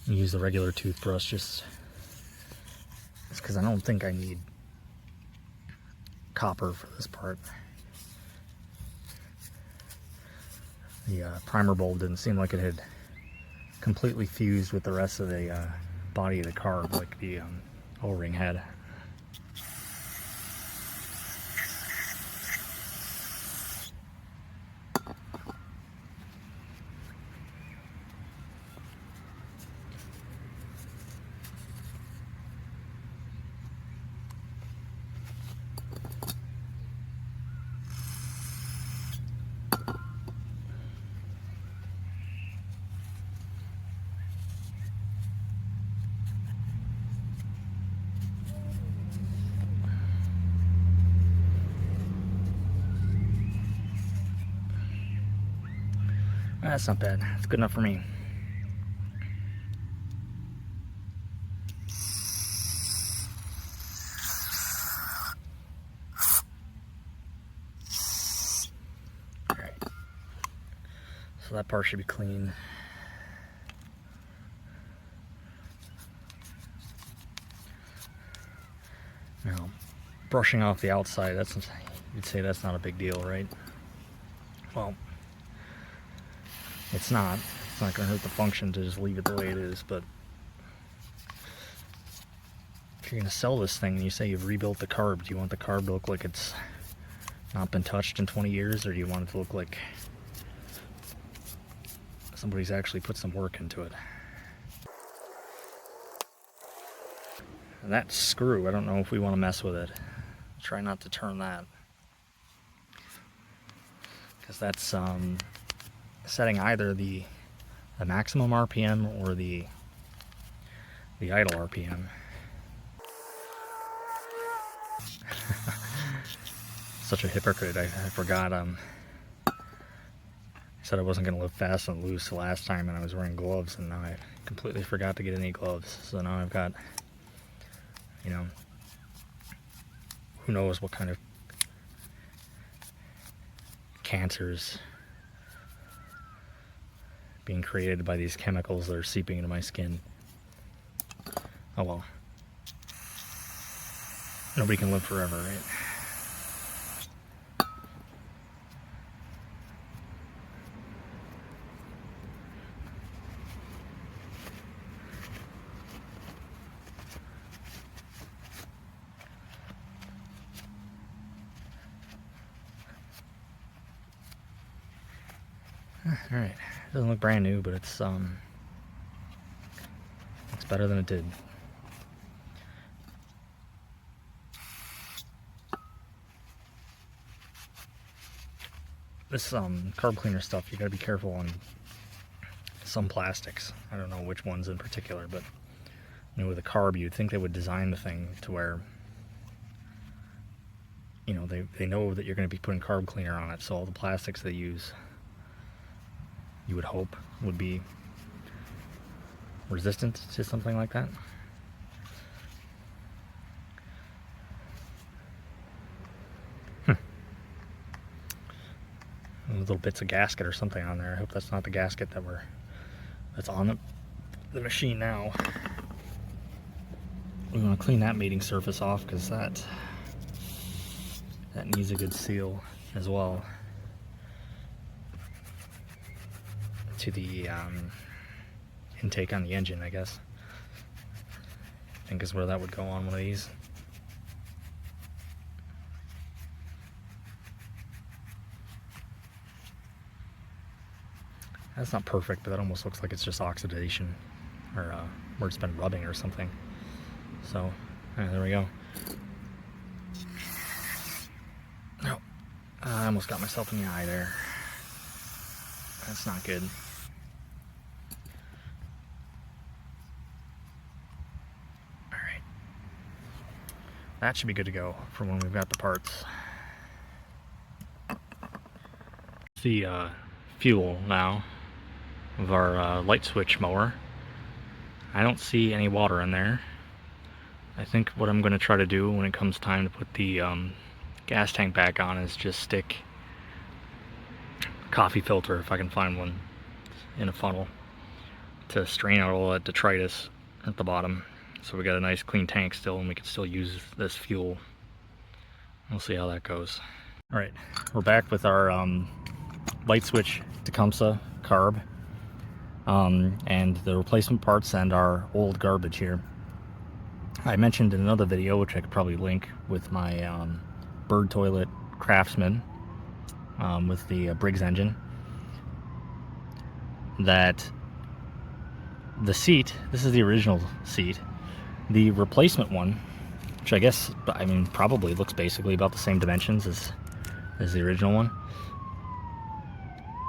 Use the regular toothbrush just because I don't think I need copper for this part. The primer bulb didn't seem like it had completely fused with the rest of the body of the carb like the O-ring had. That's not bad. That's good enough for me. Alright. So that part should be clean. Now, brushing off the outside, you'd say that's not a big deal, right? Well, it's not. It's not going to hurt the function to just leave it the way it is, but if you're going to sell this thing and you say you've rebuilt the carb, do you want the carb to look like it's not been touched in 20 years, or do you want it to look like somebody's actually put some work into it? And that screw, I don't know if we want to mess with it. Try not to turn that, because that's setting either the maximum RPM or the idle RPM. Such a hypocrite. I forgot. I said I wasn't going to live fast and loose the last time, and I was wearing gloves, and now I completely forgot to get any gloves. So now I've got, you know, who knows what kind of cancers being created by these chemicals that are seeping into my skin. Oh well. Nobody can live forever, right? Alright, doesn't look brand new, but it's better than it did. This carb cleaner stuff, you gotta be careful on some plastics. I don't know which ones in particular, but you know, with a carb, you'd think they would design the thing to where, you know, they know that you're going to be putting carb cleaner on it, so all the plastics they use, you would hope, would be resistant to something like that. Little bits of gasket or something on there. I hope that's not the gasket that's on the machine now. We want to clean that mating surface off because that needs a good seal as well to the intake on the engine, I guess. I think is where that would go on one of these. That's not perfect, but that almost looks like it's just oxidation or where it's been rubbing or something. So, there we go. No, I almost got myself in the eye there. That's not good. All right, that should be good to go for when we've got the parts. The fuel now of our light switch mower. I don't see any water in there. I think what I'm going to try to do when it comes time to put the gas tank back on is just stick a coffee filter, if I can find one, in a funnel to strain out all that detritus at the bottom, so we got a nice clean tank still and we can still use this fuel. We'll see how that goes. Alright, we're back with our light switch Tecumseh carb and the replacement parts and our old garbage here. I mentioned in another video, which I could probably link, with my bird toilet Craftsman with the Briggs engine, that the seat, this is the original seat, the replacement one, which I guess, I mean, probably looks basically about the same dimensions as the original one.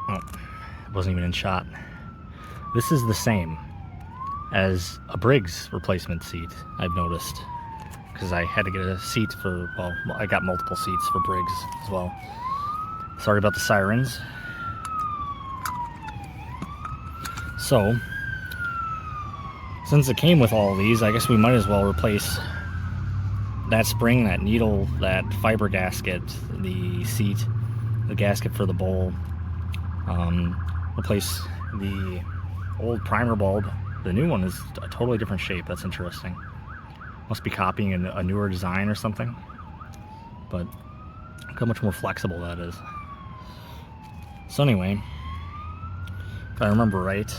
Oh, it wasn't even in shot. This is the same as a Briggs replacement seat, I've noticed, because I had to get a seat for, well, I got multiple seats for Briggs as well. Sorry about the sirens. So, since it came with all of these, I guess we might as well replace that spring, that needle, that fiber gasket, the seat, the gasket for the bowl, replace the old primer bulb. The new one is a totally different shape. That's interesting. Must be copying a newer design or something. But look how much more flexible that is. So anyway, if I remember right,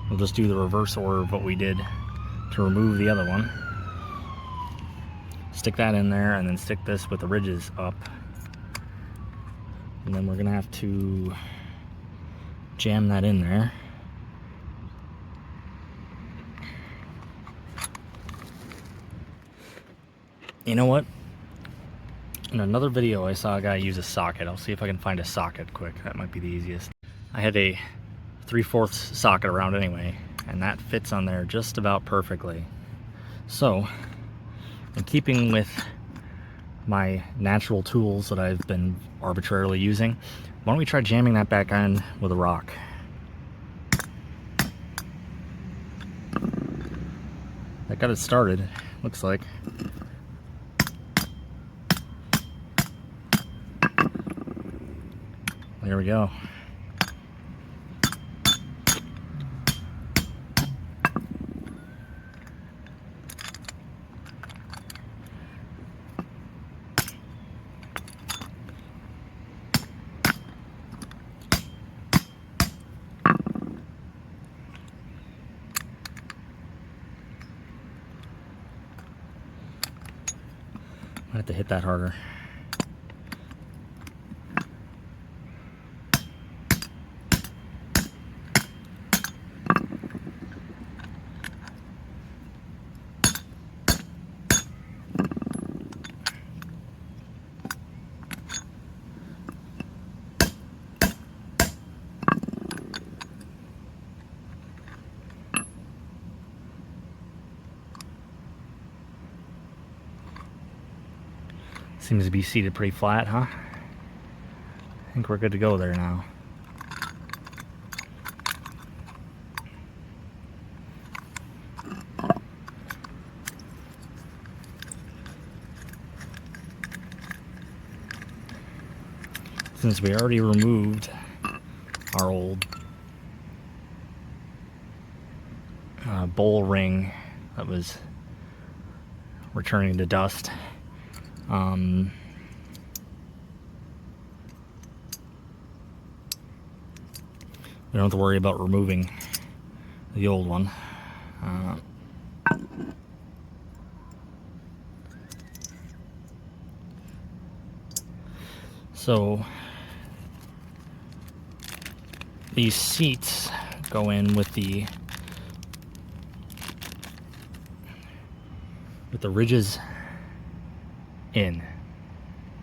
we'll just do the reverse order of what we did to remove the other one. Stick that in there and then stick this with the ridges up. And then we're gonna have to jam that in there. You know what? In another video I saw a guy use a socket. I'll see if I can find a socket quick. That might be the easiest. I had a 3/4 socket around anyway, and that fits on there just about perfectly. So, in keeping with my natural tools that I've been arbitrarily using, why don't we try jamming that back on with a rock? That got it started, looks like. There we go. I have to hit that harder. Seems to be seated pretty flat, huh? I think we're good to go there now. Since we already removed our old bowl ring that was returning to dust, we don't have to worry about removing the old one. So these seats go in with the ridges in.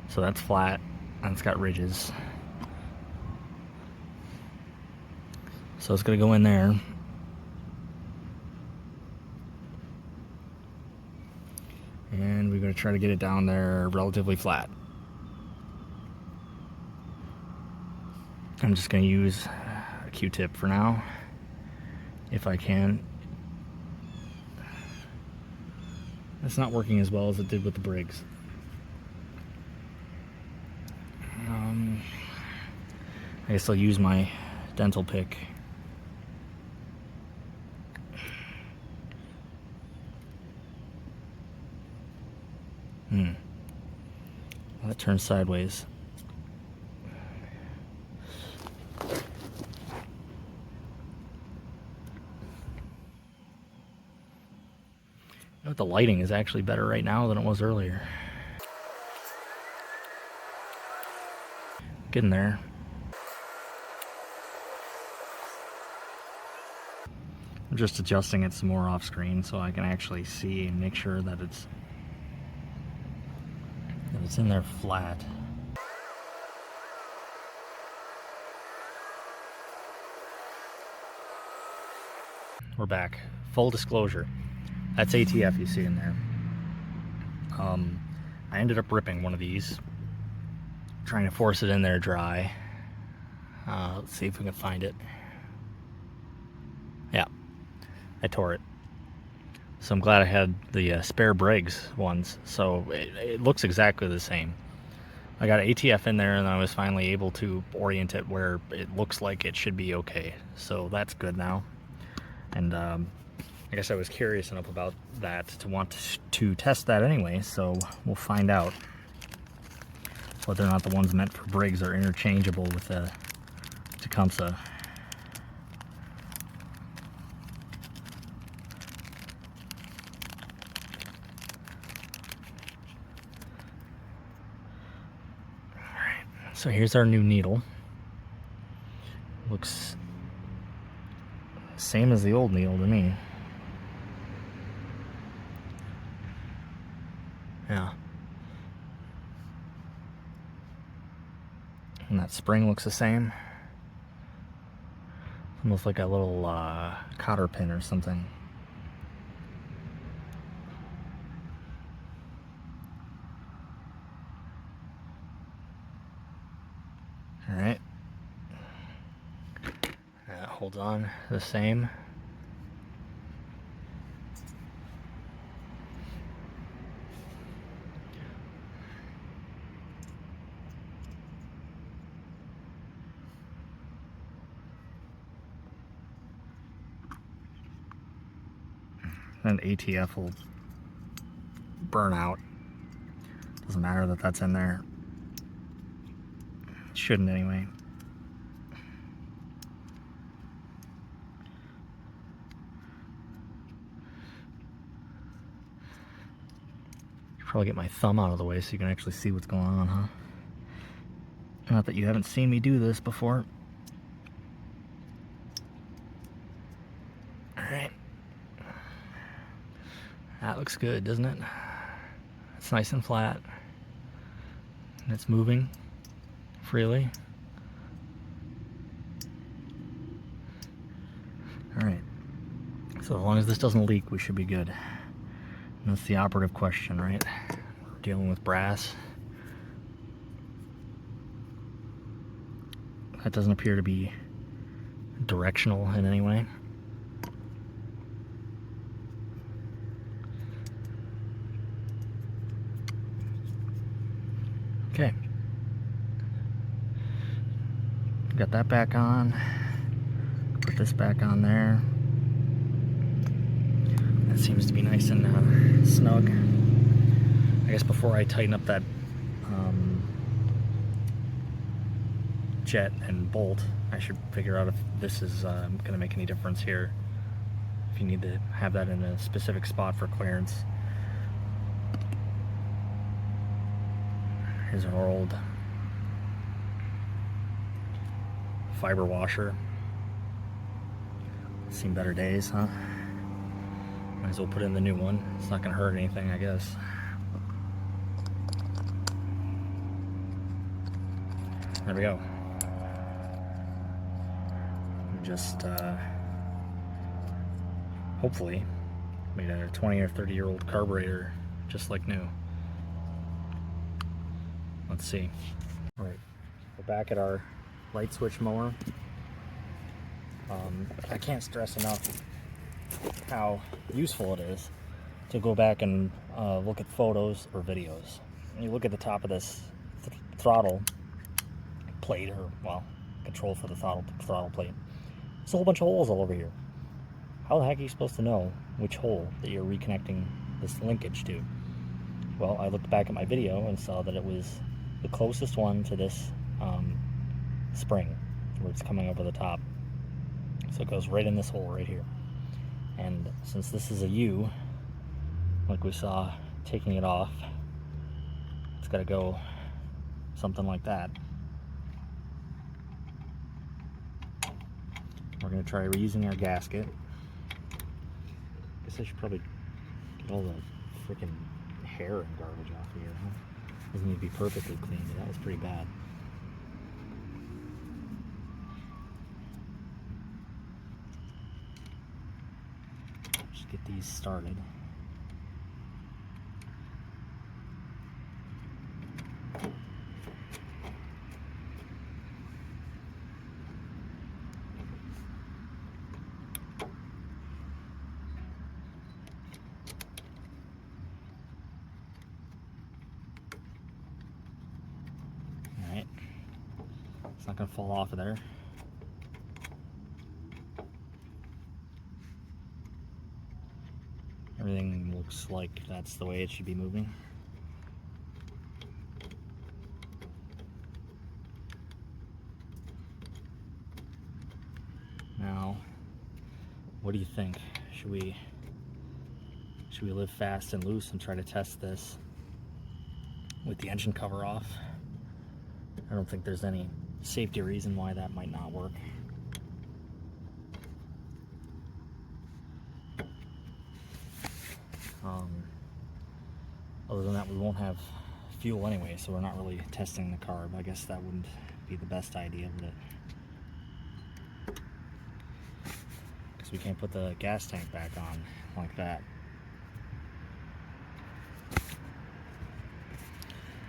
So that's flat and it's got ridges. So it's gonna go in there. And we're gonna try to get it down there relatively flat. I'm just gonna use a Q-tip for now, if I can. It's not working as well as it did with the Briggs. I guess I'll use my dental pick. Well, that turns sideways. You know, the lighting is actually better right now than it was earlier. Getting there. I'm just adjusting it some more off screen so I can actually see and make sure that it's in there flat. We're back. Full disclosure. That's ATF you see in there. I ended up ripping one of these, trying to force it in there dry. Let's see if we can find it. Yeah, I tore it. So I'm glad I had the spare Briggs ones, so it looks exactly the same. I got ATF in there and I was finally able to orient it where it looks like it should be okay. So that's good now. And I guess I was curious enough about that to want to test that anyway, so we'll find out whether or not the ones meant for Briggs are interchangeable with the Tecumseh. So here's our new needle. Looks same as the old needle to me. Yeah. And that spring looks the same. Almost like a little cotter pin or something. Alright. That holds on the same. And ATF will burn out. Doesn't matter that that's in there. It shouldn't anyway. Probably get my thumb out of the way so you can actually see what's going on, huh? Not that you haven't seen me do this before. Alright. That looks good, doesn't it? It's nice and flat. And it's moving freely. Alright. So as long as this doesn't leak, we should be good. And that's the operative question, right? We're dealing with brass. That doesn't appear to be directional in any way. Okay. Got that back on. Put this back on there. That seems to be nice and snug. I guess before I tighten up that jet and bolt, I should figure out if this is going to make any difference here. If you need to have that in a specific spot for clearance. Here's our old fiber washer. Seen better days, huh? Might as well put in the new one. It's not going to hurt anything, I guess. There we go. Just hopefully made a 20 or 30-year-old carburetor just like new. Let's see. All right, we're back at our light switch mower. I can't stress enough how useful it is to go back and look at photos or videos. And you look at the top of this throttle plate, or well, control for the throttle plate. There's a whole bunch of holes all over here. How the heck are you supposed to know which hole that you're reconnecting this linkage to? Well, I looked back at my video and saw that it was the closest one to this spring, where it's coming over the top. So it goes right in this hole right here. And since this is a U, like we saw taking it off, it's got to go something like that. We're going to try reusing our gasket. Guess I should probably get all the freaking hair and garbage off of here, huh? Doesn't need to be perfectly clean, but that was pretty bad. Just get these started. It's not going to fall off of there. Everything looks like that's the way it should be moving. Now, what do you think? Should we live fast and loose and try to test this with the engine cover off? I don't think there's any safety reason why that might not work. Other than that, we won't have fuel anyway, so we're not really testing the carb. I guess that wouldn't be the best idea, would it? Because we can't put the gas tank back on like that.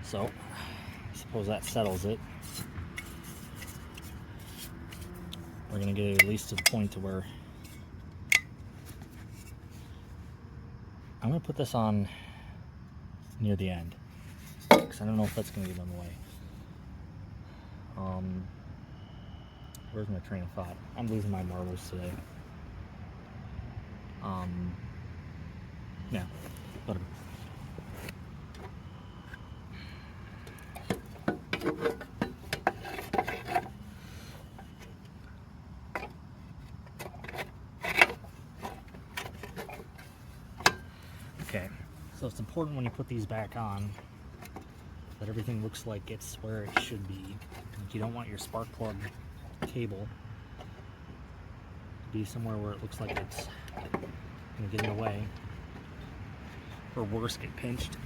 So, I suppose that settles it. We're going to get it at least to the point to where I'm going to put this on near the end, because I don't know if that's going to get in the way. Where's my train of thought? I'm losing my marbles today. Yeah, whatever. Okay, so it's important when you put these back on that everything looks like it's where it should be. You don't want your spark plug cable to be somewhere where it looks like it's going to get in the way, or worse, get pinched.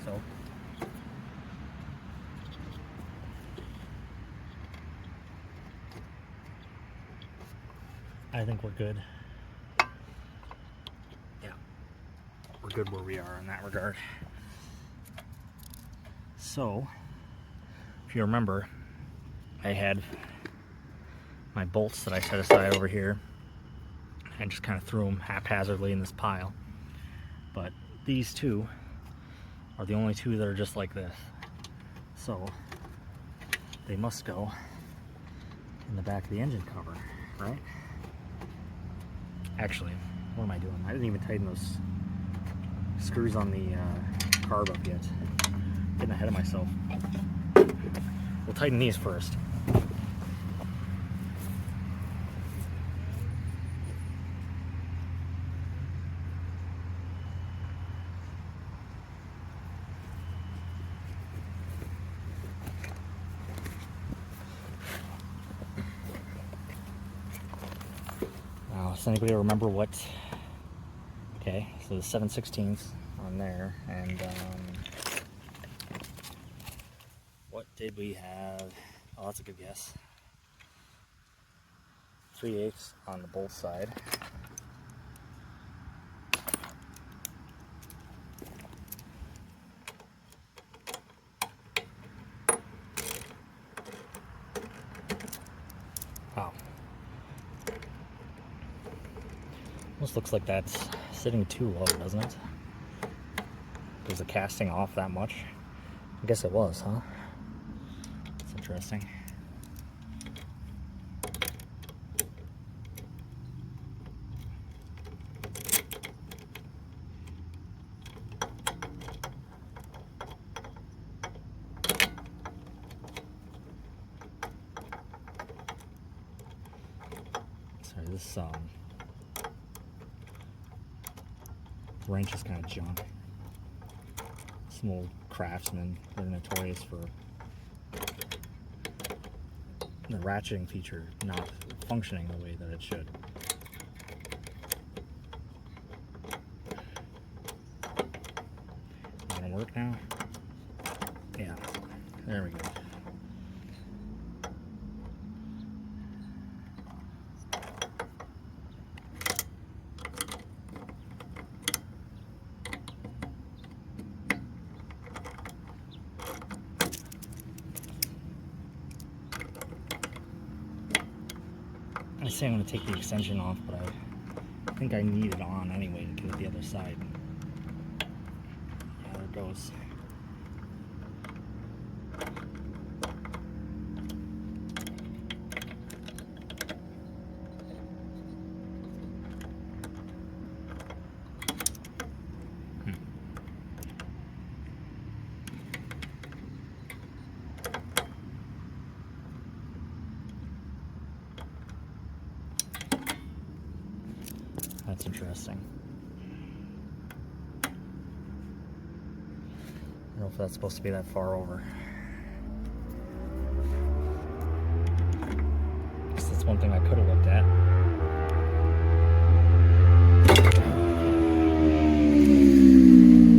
So I think we're good. Yeah, we're good where we are in that regard. So if you remember, I had my bolts that I set aside over here and just kind of threw them haphazardly in this pile. But these two are the only two that are just like this. So they must go in the back of the engine cover, right? Actually, what am I doing? I didn't even tighten those screws on the carb up yet. Getting ahead of myself. We'll tighten these first. Now, does anybody remember what? Okay, so the 7/16 on there, and what did we have? Oh, that's a good guess. 3/8 on the bolt side. Wow. Almost looks like that's sitting too low, doesn't it? Was the casting off that much? I guess it was, huh? That's interesting. Sorry, this wrench is kind of junk. Some old craftsmen, they're notorious for the ratcheting feature not functioning the way that it should. Gonna work now? Yeah, there we go. I say I'm going to take the extension off, but I think I need it on anyway to get it the other side. Yeah, there it goes. That's interesting. I don't know if that's supposed to be that far over. I guess that's one thing I could have looked at.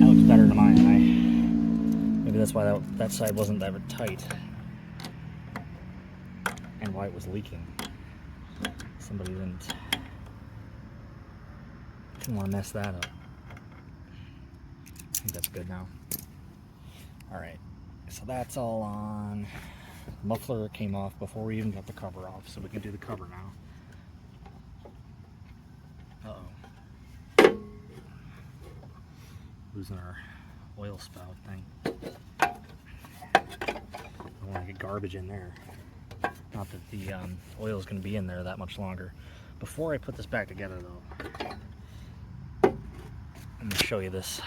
That looks better to my eye. Maybe that's why that side wasn't that tight. And why it was leaking. Somebody didn't want to mess that up. I think that's good now. Alright, so that's all on. The muffler came off before we even got the cover off, so we can do the cover now. Uh-oh. Losing our oil spout thing. Don't want to get garbage in there. Not that the oil is going to be in there that much longer. Before I put this back together though, let me show you this.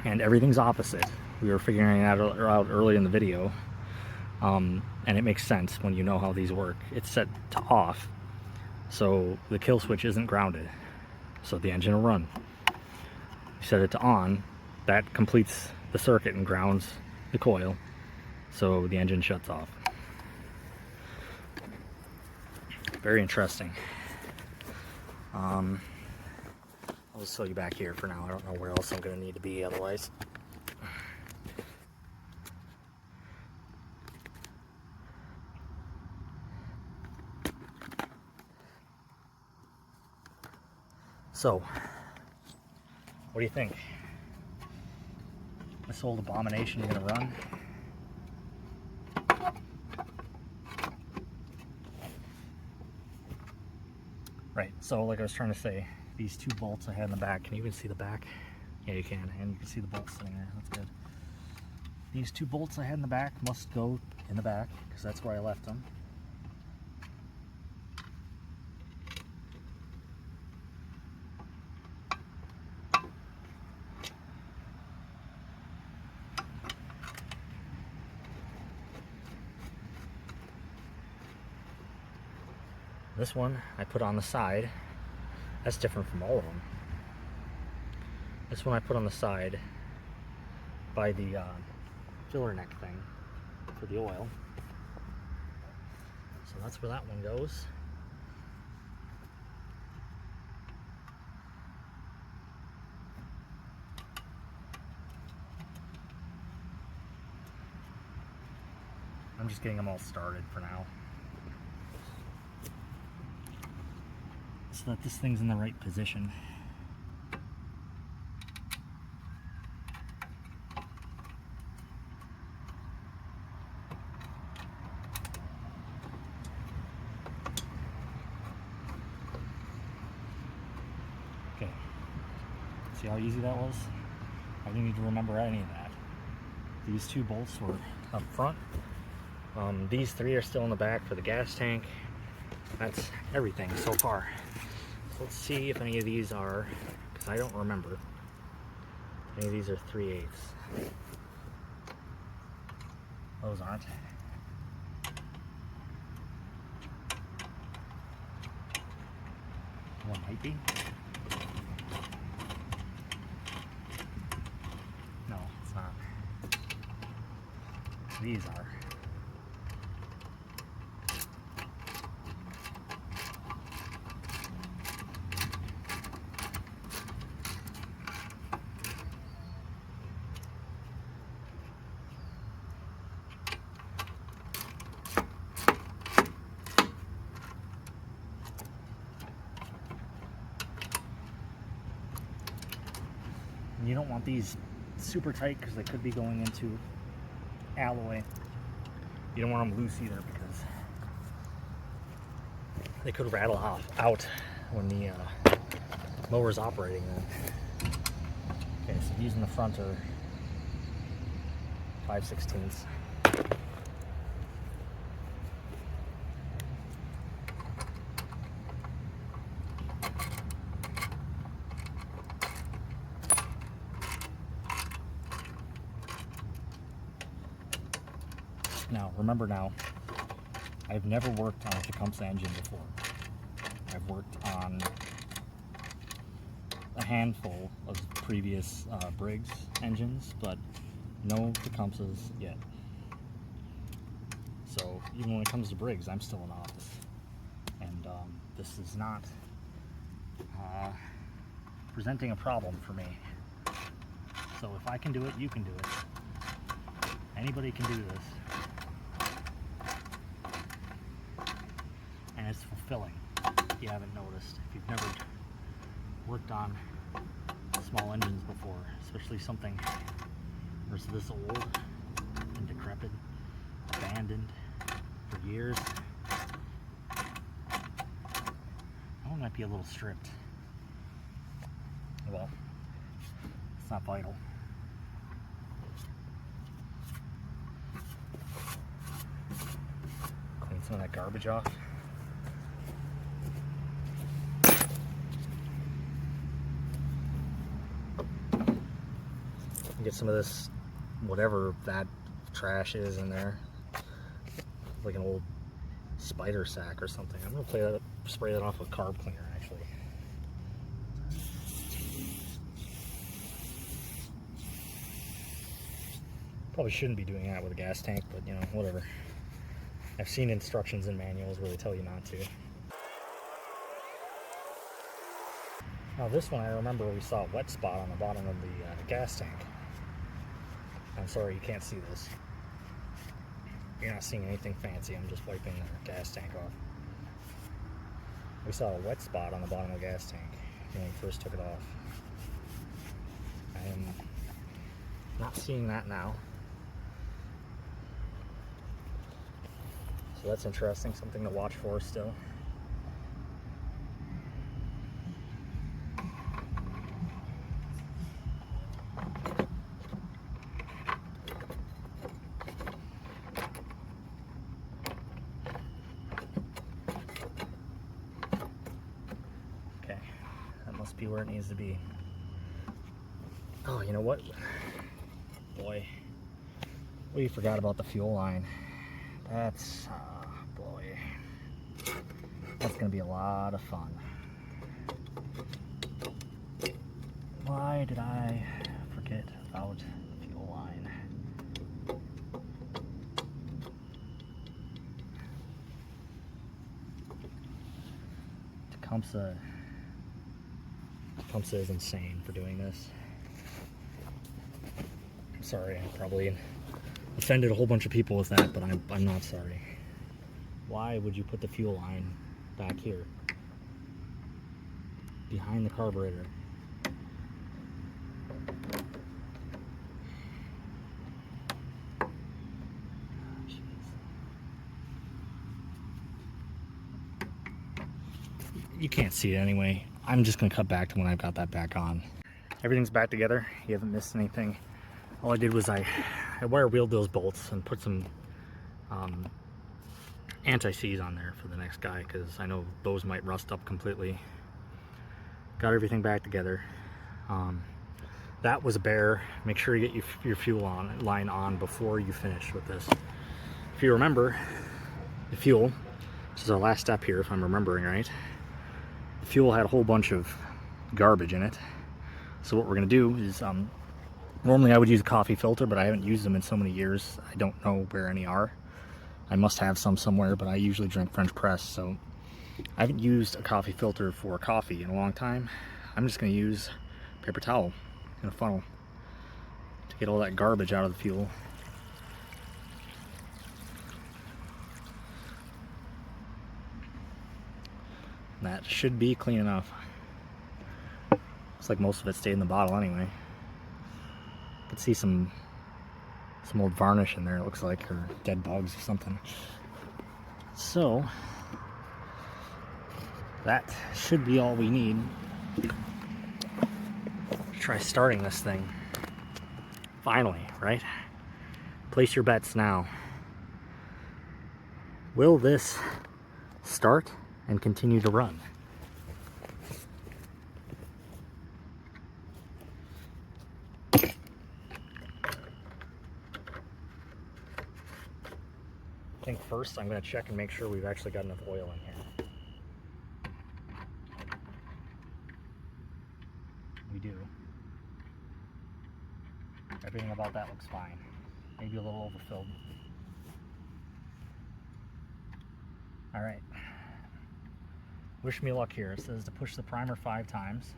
And everything's opposite. We were figuring that out early in the video. And it makes sense when you know how these work. It's set to off, so the kill switch isn't grounded. So the engine will run. You set it to on, that completes the circuit and grounds the coil, so the engine shuts off. Very interesting. I'll just show you back here for now. I don't know where else I'm going to need to be otherwise. So, what do you think? this old abomination gonna run. Right, so like I was trying to say, these two bolts I had in the back, can you even see the back? Yeah, you can, and you can see the bolts sitting there, that's good. These two bolts I had in the back must go in the back, because that's where I left them. This one I put on the side. That's different from all of them. This one I put on the side by the filler neck thing for the oil. So that's where that one goes. I'm just getting them all started for now, so that this thing's in the right position. Okay, see how easy that was? I didn't need to remember any of that. These two bolts were up front. These three are still in the back for the gas tank. That's everything so far. So let's see if any of these are, because I don't remember. Any of these are 3/8. Those aren't. One might be. No, it's not. These are. You don't want these super tight because they could be going into alloy. You don't want them loose either because they could rattle out when the mower's operating then. Okay, so these in the front are 5/16. Now, remember now, I've never worked on a Tecumseh engine before. I've worked on a handful of previous Briggs engines, but no Tecumsehs yet. So even when it comes to Briggs, I'm still in office. And this is not presenting a problem for me. So if I can do it, you can do it. Anybody can do this. And it's fulfilling, if you haven't noticed. If you've never worked on small engines before, especially something that's this old and decrepit, abandoned for years. That one might be a little stripped. Well, it's not vital. Clean some of that garbage off. Get some of this, whatever that trash is in there, like an old spider sack or something. I'm gonna spray that off with carb cleaner actually. Probably shouldn't be doing that with a gas tank, but you know, whatever. I've seen instructions in manuals where they tell you not to. Now this one, I remember we saw a wet spot on the bottom of the gas tank. I'm sorry you can't see this. You're not seeing anything fancy, I'm just wiping the gas tank off. We saw a wet spot on the bottom of the gas tank when we first took it off. I am Not seeing that now. So that's interesting, something to watch for still. Okay, that must be where it needs to be. Oh, you know what? Boy, we forgot about the fuel line. That's, boy, that's gonna be a lot of fun. Why did I forget about the fuel line? Tecumseh is insane for doing this. I'm sorry, I probably offended a whole bunch of people with that, but I'm not sorry. Why would you put the fuel line back here? Behind the carburetor? You can't see it anyway. I'm just gonna cut back to when I've got that back on. Everything's back together. You haven't missed anything. All I did was I wire wheeled those bolts and put some anti-seize on there for the next guy, because I know those might rust up completely. Got everything back together. That was bare. Make sure you get your fuel line on before you finish with this. If you remember, the fuel, this is our last step here if I'm remembering right, the fuel had a whole bunch of garbage in it. So what we're going to do is, normally I would use a coffee filter, but I haven't used them in so many years, I don't know where any are. I must have some somewhere, but I usually drink French press, so I haven't used a coffee filter for coffee in a long time. I'm just going to use paper towel in a funnel to get all that garbage out of the fuel. And that should be clean enough. Looks like most of it stayed in the bottle anyway. You can see some old varnish in there, it looks like, or dead bugs or something. So that should be all we need. Try starting this thing. Finally, right? Place your bets now. Will this start and continue to run? I think first I'm going to check and make sure we've actually got enough oil in here. We do. Everything about that looks fine. Maybe a little overfilled. Alright. Wish me luck here. It says to push the primer 5 times.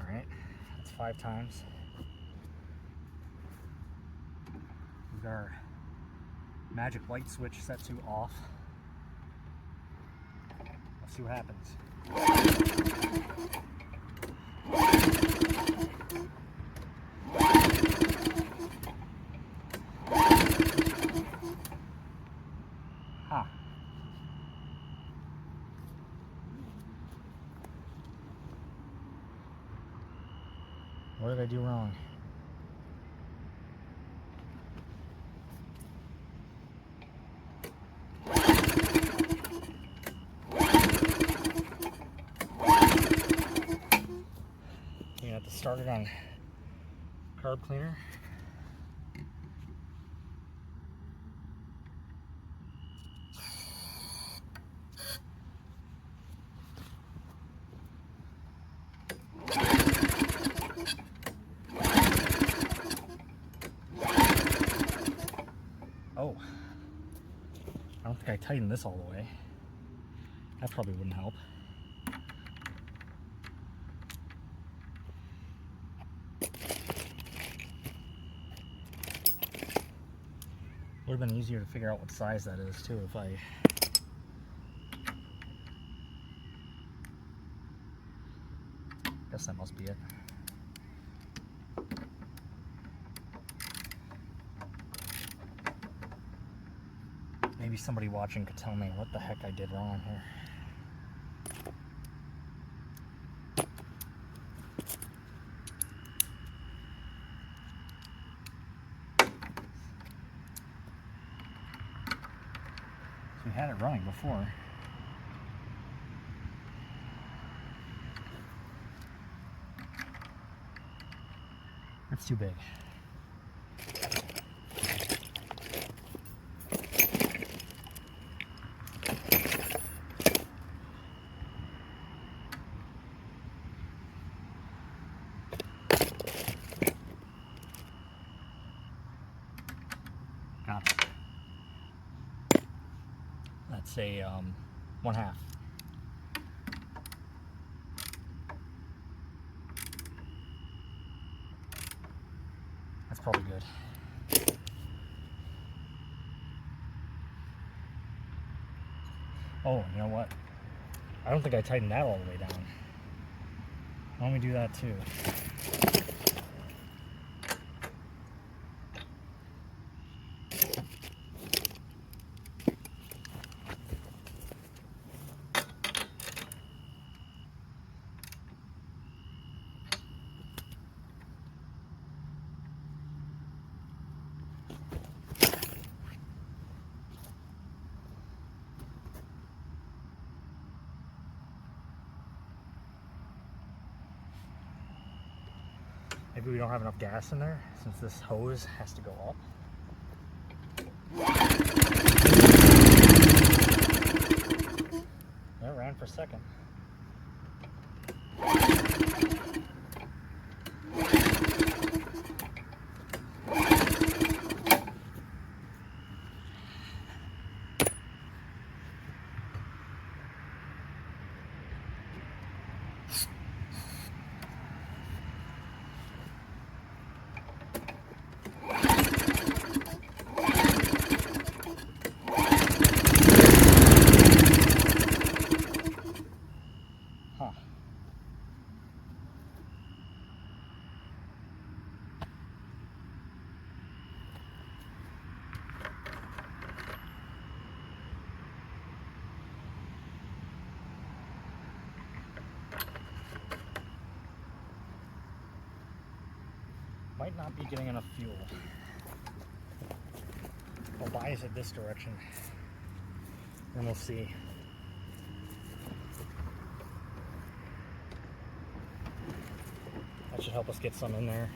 Alright, that's 5 times. We've got our magic light switch set to off. Let's see what happens. Huh. What did I do wrong? You have to start it on carb cleaner. Oh, I don't think I tightened this all the way. That probably wouldn't help. Would have been easier to figure out what size that is too if I guess that must be it. Maybe somebody watching could tell me what the heck I did wrong here. We had it running before. It's too big. Got it. That's a 1/2. That's probably good. Oh, you know what? I don't think I tightened that all the way down. Why don't we do that too? Maybe we don't have enough gas in there since this hose has to go up. Yeah, it ran for a second. Might not be getting enough fuel. I'll bias it this direction, and we'll see. That should help us get some in there.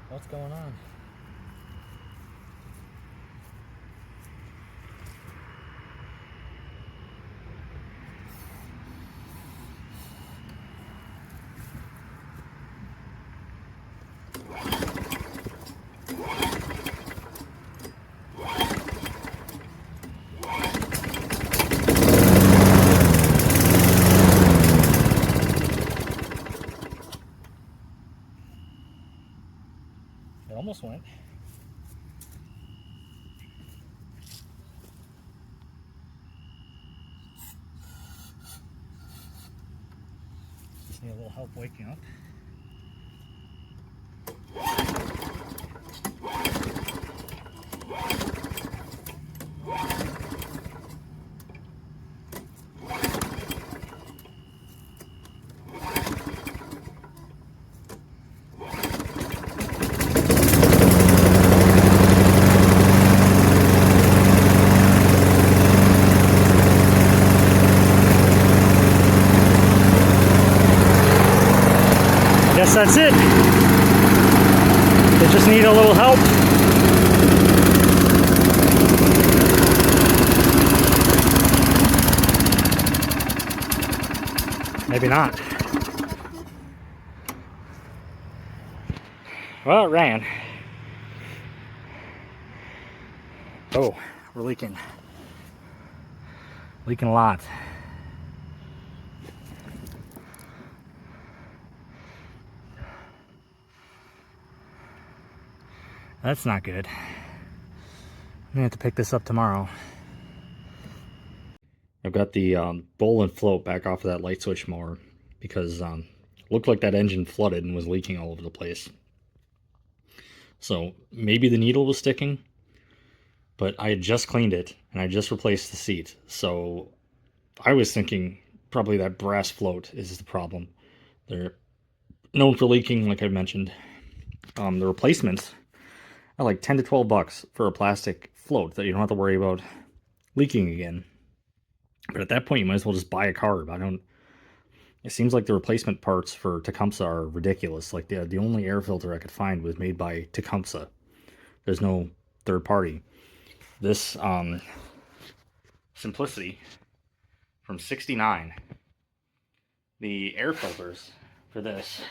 What's going on? It almost went. Just need a little help waking up. that's it. They just need a little help. Maybe not. Well, it ran. Oh, we're leaking. Leaking a lot. That's not good. I'm gonna have to pick this up tomorrow. I've got the bowl and float back off of that light switch mower because it looked like that engine flooded and was leaking all over the place. So maybe the needle was sticking, but I had just cleaned it and I just replaced the seat. So I was thinking probably that brass float is the problem. They're known for leaking, like I mentioned. The replacements are like 10 to 12 bucks for a plastic float that you don't have to worry about leaking again. But at that point, you might as well just buy a carb. It seems like the replacement parts for Tecumseh are ridiculous. Like the only air filter I could find was made by Tecumseh. There's no third party. This Simplicity from 69, the air filters for this,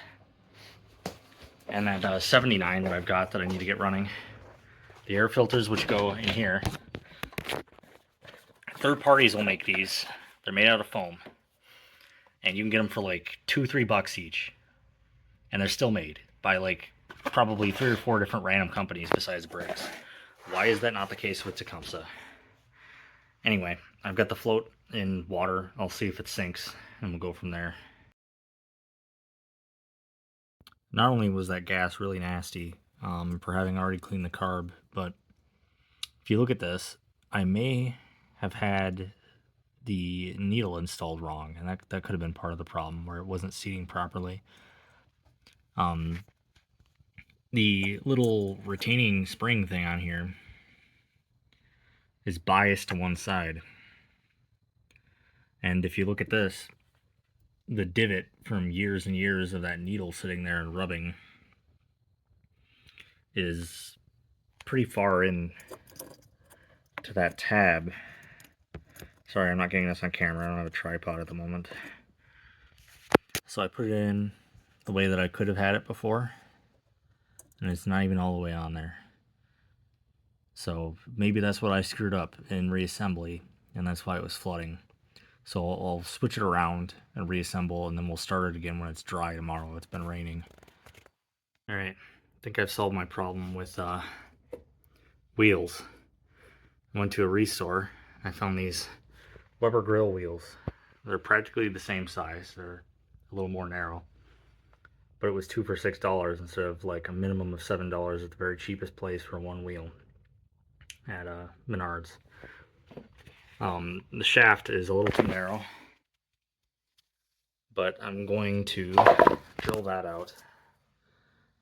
and that 79 that I've got that I need to get running. The air filters which go in here. Third parties will make these. They're made out of foam. And you can get them for like $2-3 each. And they're still made by like probably 3 or 4 different random companies besides Briggs. Why is that not the case with Tecumseh? Anyway, I've got the float in water. I'll see if it sinks and we'll go from there. Not only was that gas really nasty for having already cleaned the carb, but if you look at this, I may have had the needle installed wrong, and that could have been part of the problem where it wasn't seating properly. The little retaining spring thing on here is biased to one side, and if you look at this, the divot from years and years of that needle sitting there and rubbing is pretty far in to that tab. Sorry, I'm not getting this on camera. I don't have a tripod at the moment. So I put it in the way that I could have had it before, and it's not even all the way on there. So maybe that's what I screwed up in reassembly, and that's why it was flooding. So I'll switch it around and reassemble, and then we'll start it again when it's dry tomorrow. It's been raining. Alright, I think I've solved my problem with wheels. I went to a restore. I found these Weber grill wheels. They're practically the same size. They're a little more narrow. But it was 2 for $6 instead of like a minimum of $7 at the very cheapest place for one wheel at Menards. The shaft is a little too narrow, but I'm going to drill that out,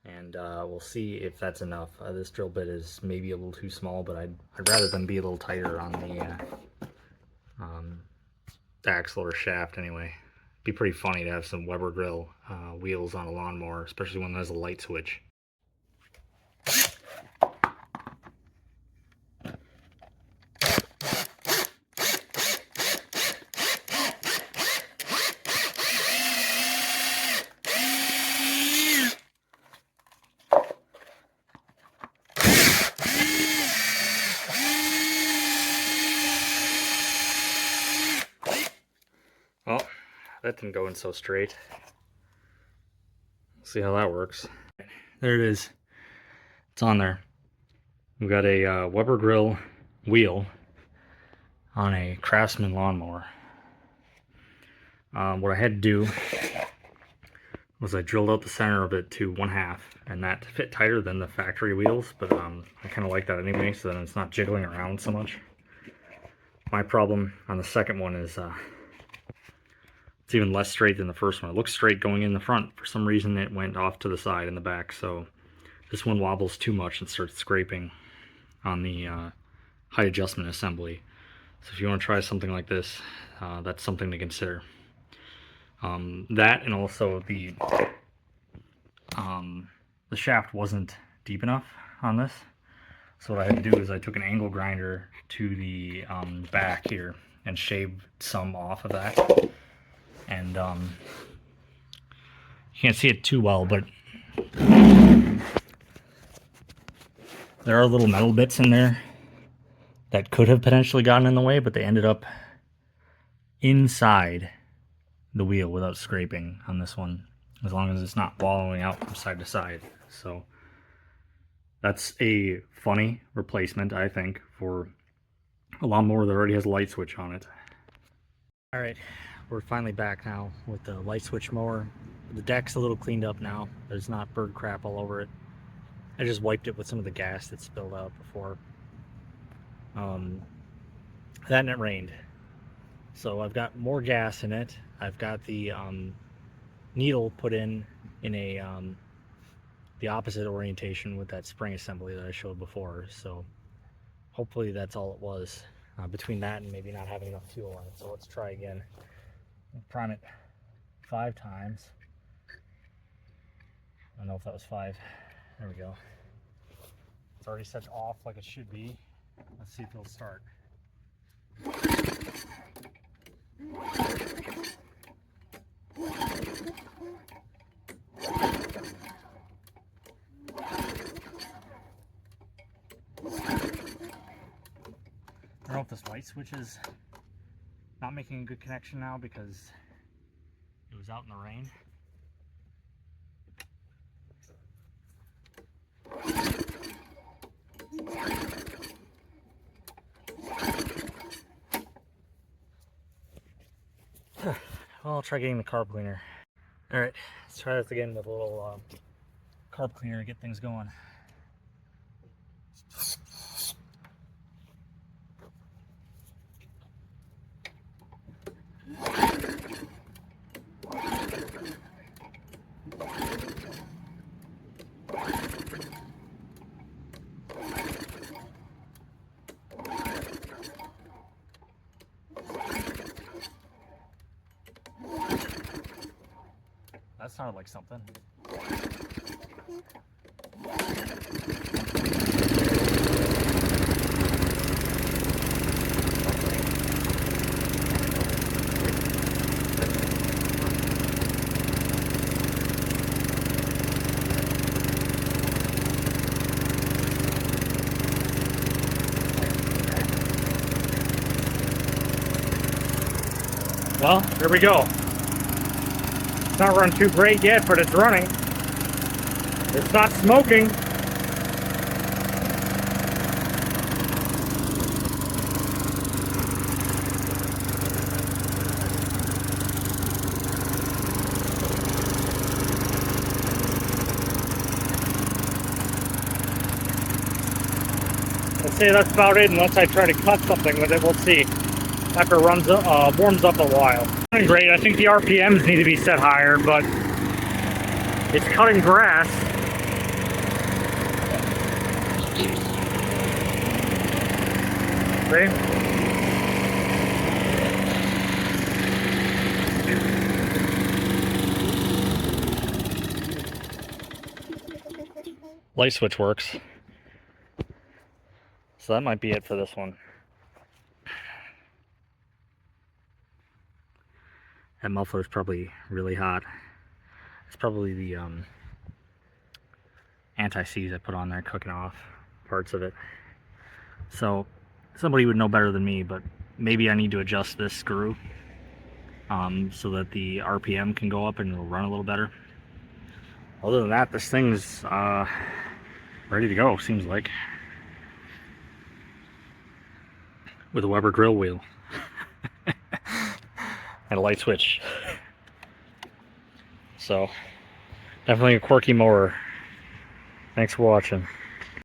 and we'll see if that's enough. This drill bit is maybe a little too small, but I'd rather them be a little tighter on the axle or shaft anyway. It'd be pretty funny to have some Weber grill wheels on a lawnmower, especially one that has a light switch. Well, that didn't go in so straight. See how that works. There it is. It's on there. We've got a Weber grill wheel on a Craftsman lawnmower. What I had to do was I drilled out the center of it to 1/2, and that fit tighter than the factory wheels, but I kind of like that anyway, so then it's not jiggling around so much. My problem on the second one is it's even less straight than the first one. It looks straight going in the front. For some reason it went off to the side in the back, so this one wobbles too much and starts scraping on the height adjustment assembly. So if you want to try something like this, that's something to consider. That, and also the the shaft wasn't deep enough on this. So what I had to do is I took an angle grinder to the back here and shaved some off of that. And you can't see it too well, but there are little metal bits in there that could have potentially gotten in the way, but they ended up inside the wheel without scraping on this one, as long as it's not wallowing out from side to side. So that's a funny replacement, I think, for a lawnmower that already has a light switch on it. All right, we're finally back now with the light switch mower. The deck's a little cleaned up now. There's not bird crap all over it. I just wiped it with some of the gas that spilled out before. That and it rained. So I've got more gas in it. I've got the needle put in a the opposite orientation with that spring assembly that I showed before. So hopefully that's all it was. Between that and maybe not having enough fuel on it. So let's try again. I'll prime it 5 times. I don't know if that was 5. There we go. It's already set off like it should be. Let's see if it'll start. I don't know if this light switch is not making a good connection now because it was out in the rain. Well, I'll try getting the carb cleaner. All right, let's try this again with a little carb cleaner to get things going. That sounded like something. Well, there we go. It's not run too great yet, but it's running. It's not smoking. I'd say that's about it, unless I try to cut something with it. We'll see after it runs warms up a while. Running great. I think the RPMs need to be set higher, but it's cutting grass. See? Light switch works. So that might be it for this one. That muffler's probably really hot. It's probably the anti-seize I put on there cooking off parts of it. So somebody would know better than me, but maybe I need to adjust this screw so that the RPM can go up and it'll run a little better. Other than that, this thing's ready to go, seems like. With a Weber grill wheel. And a light switch. So, definitely a quirky mower. Thanks for watching.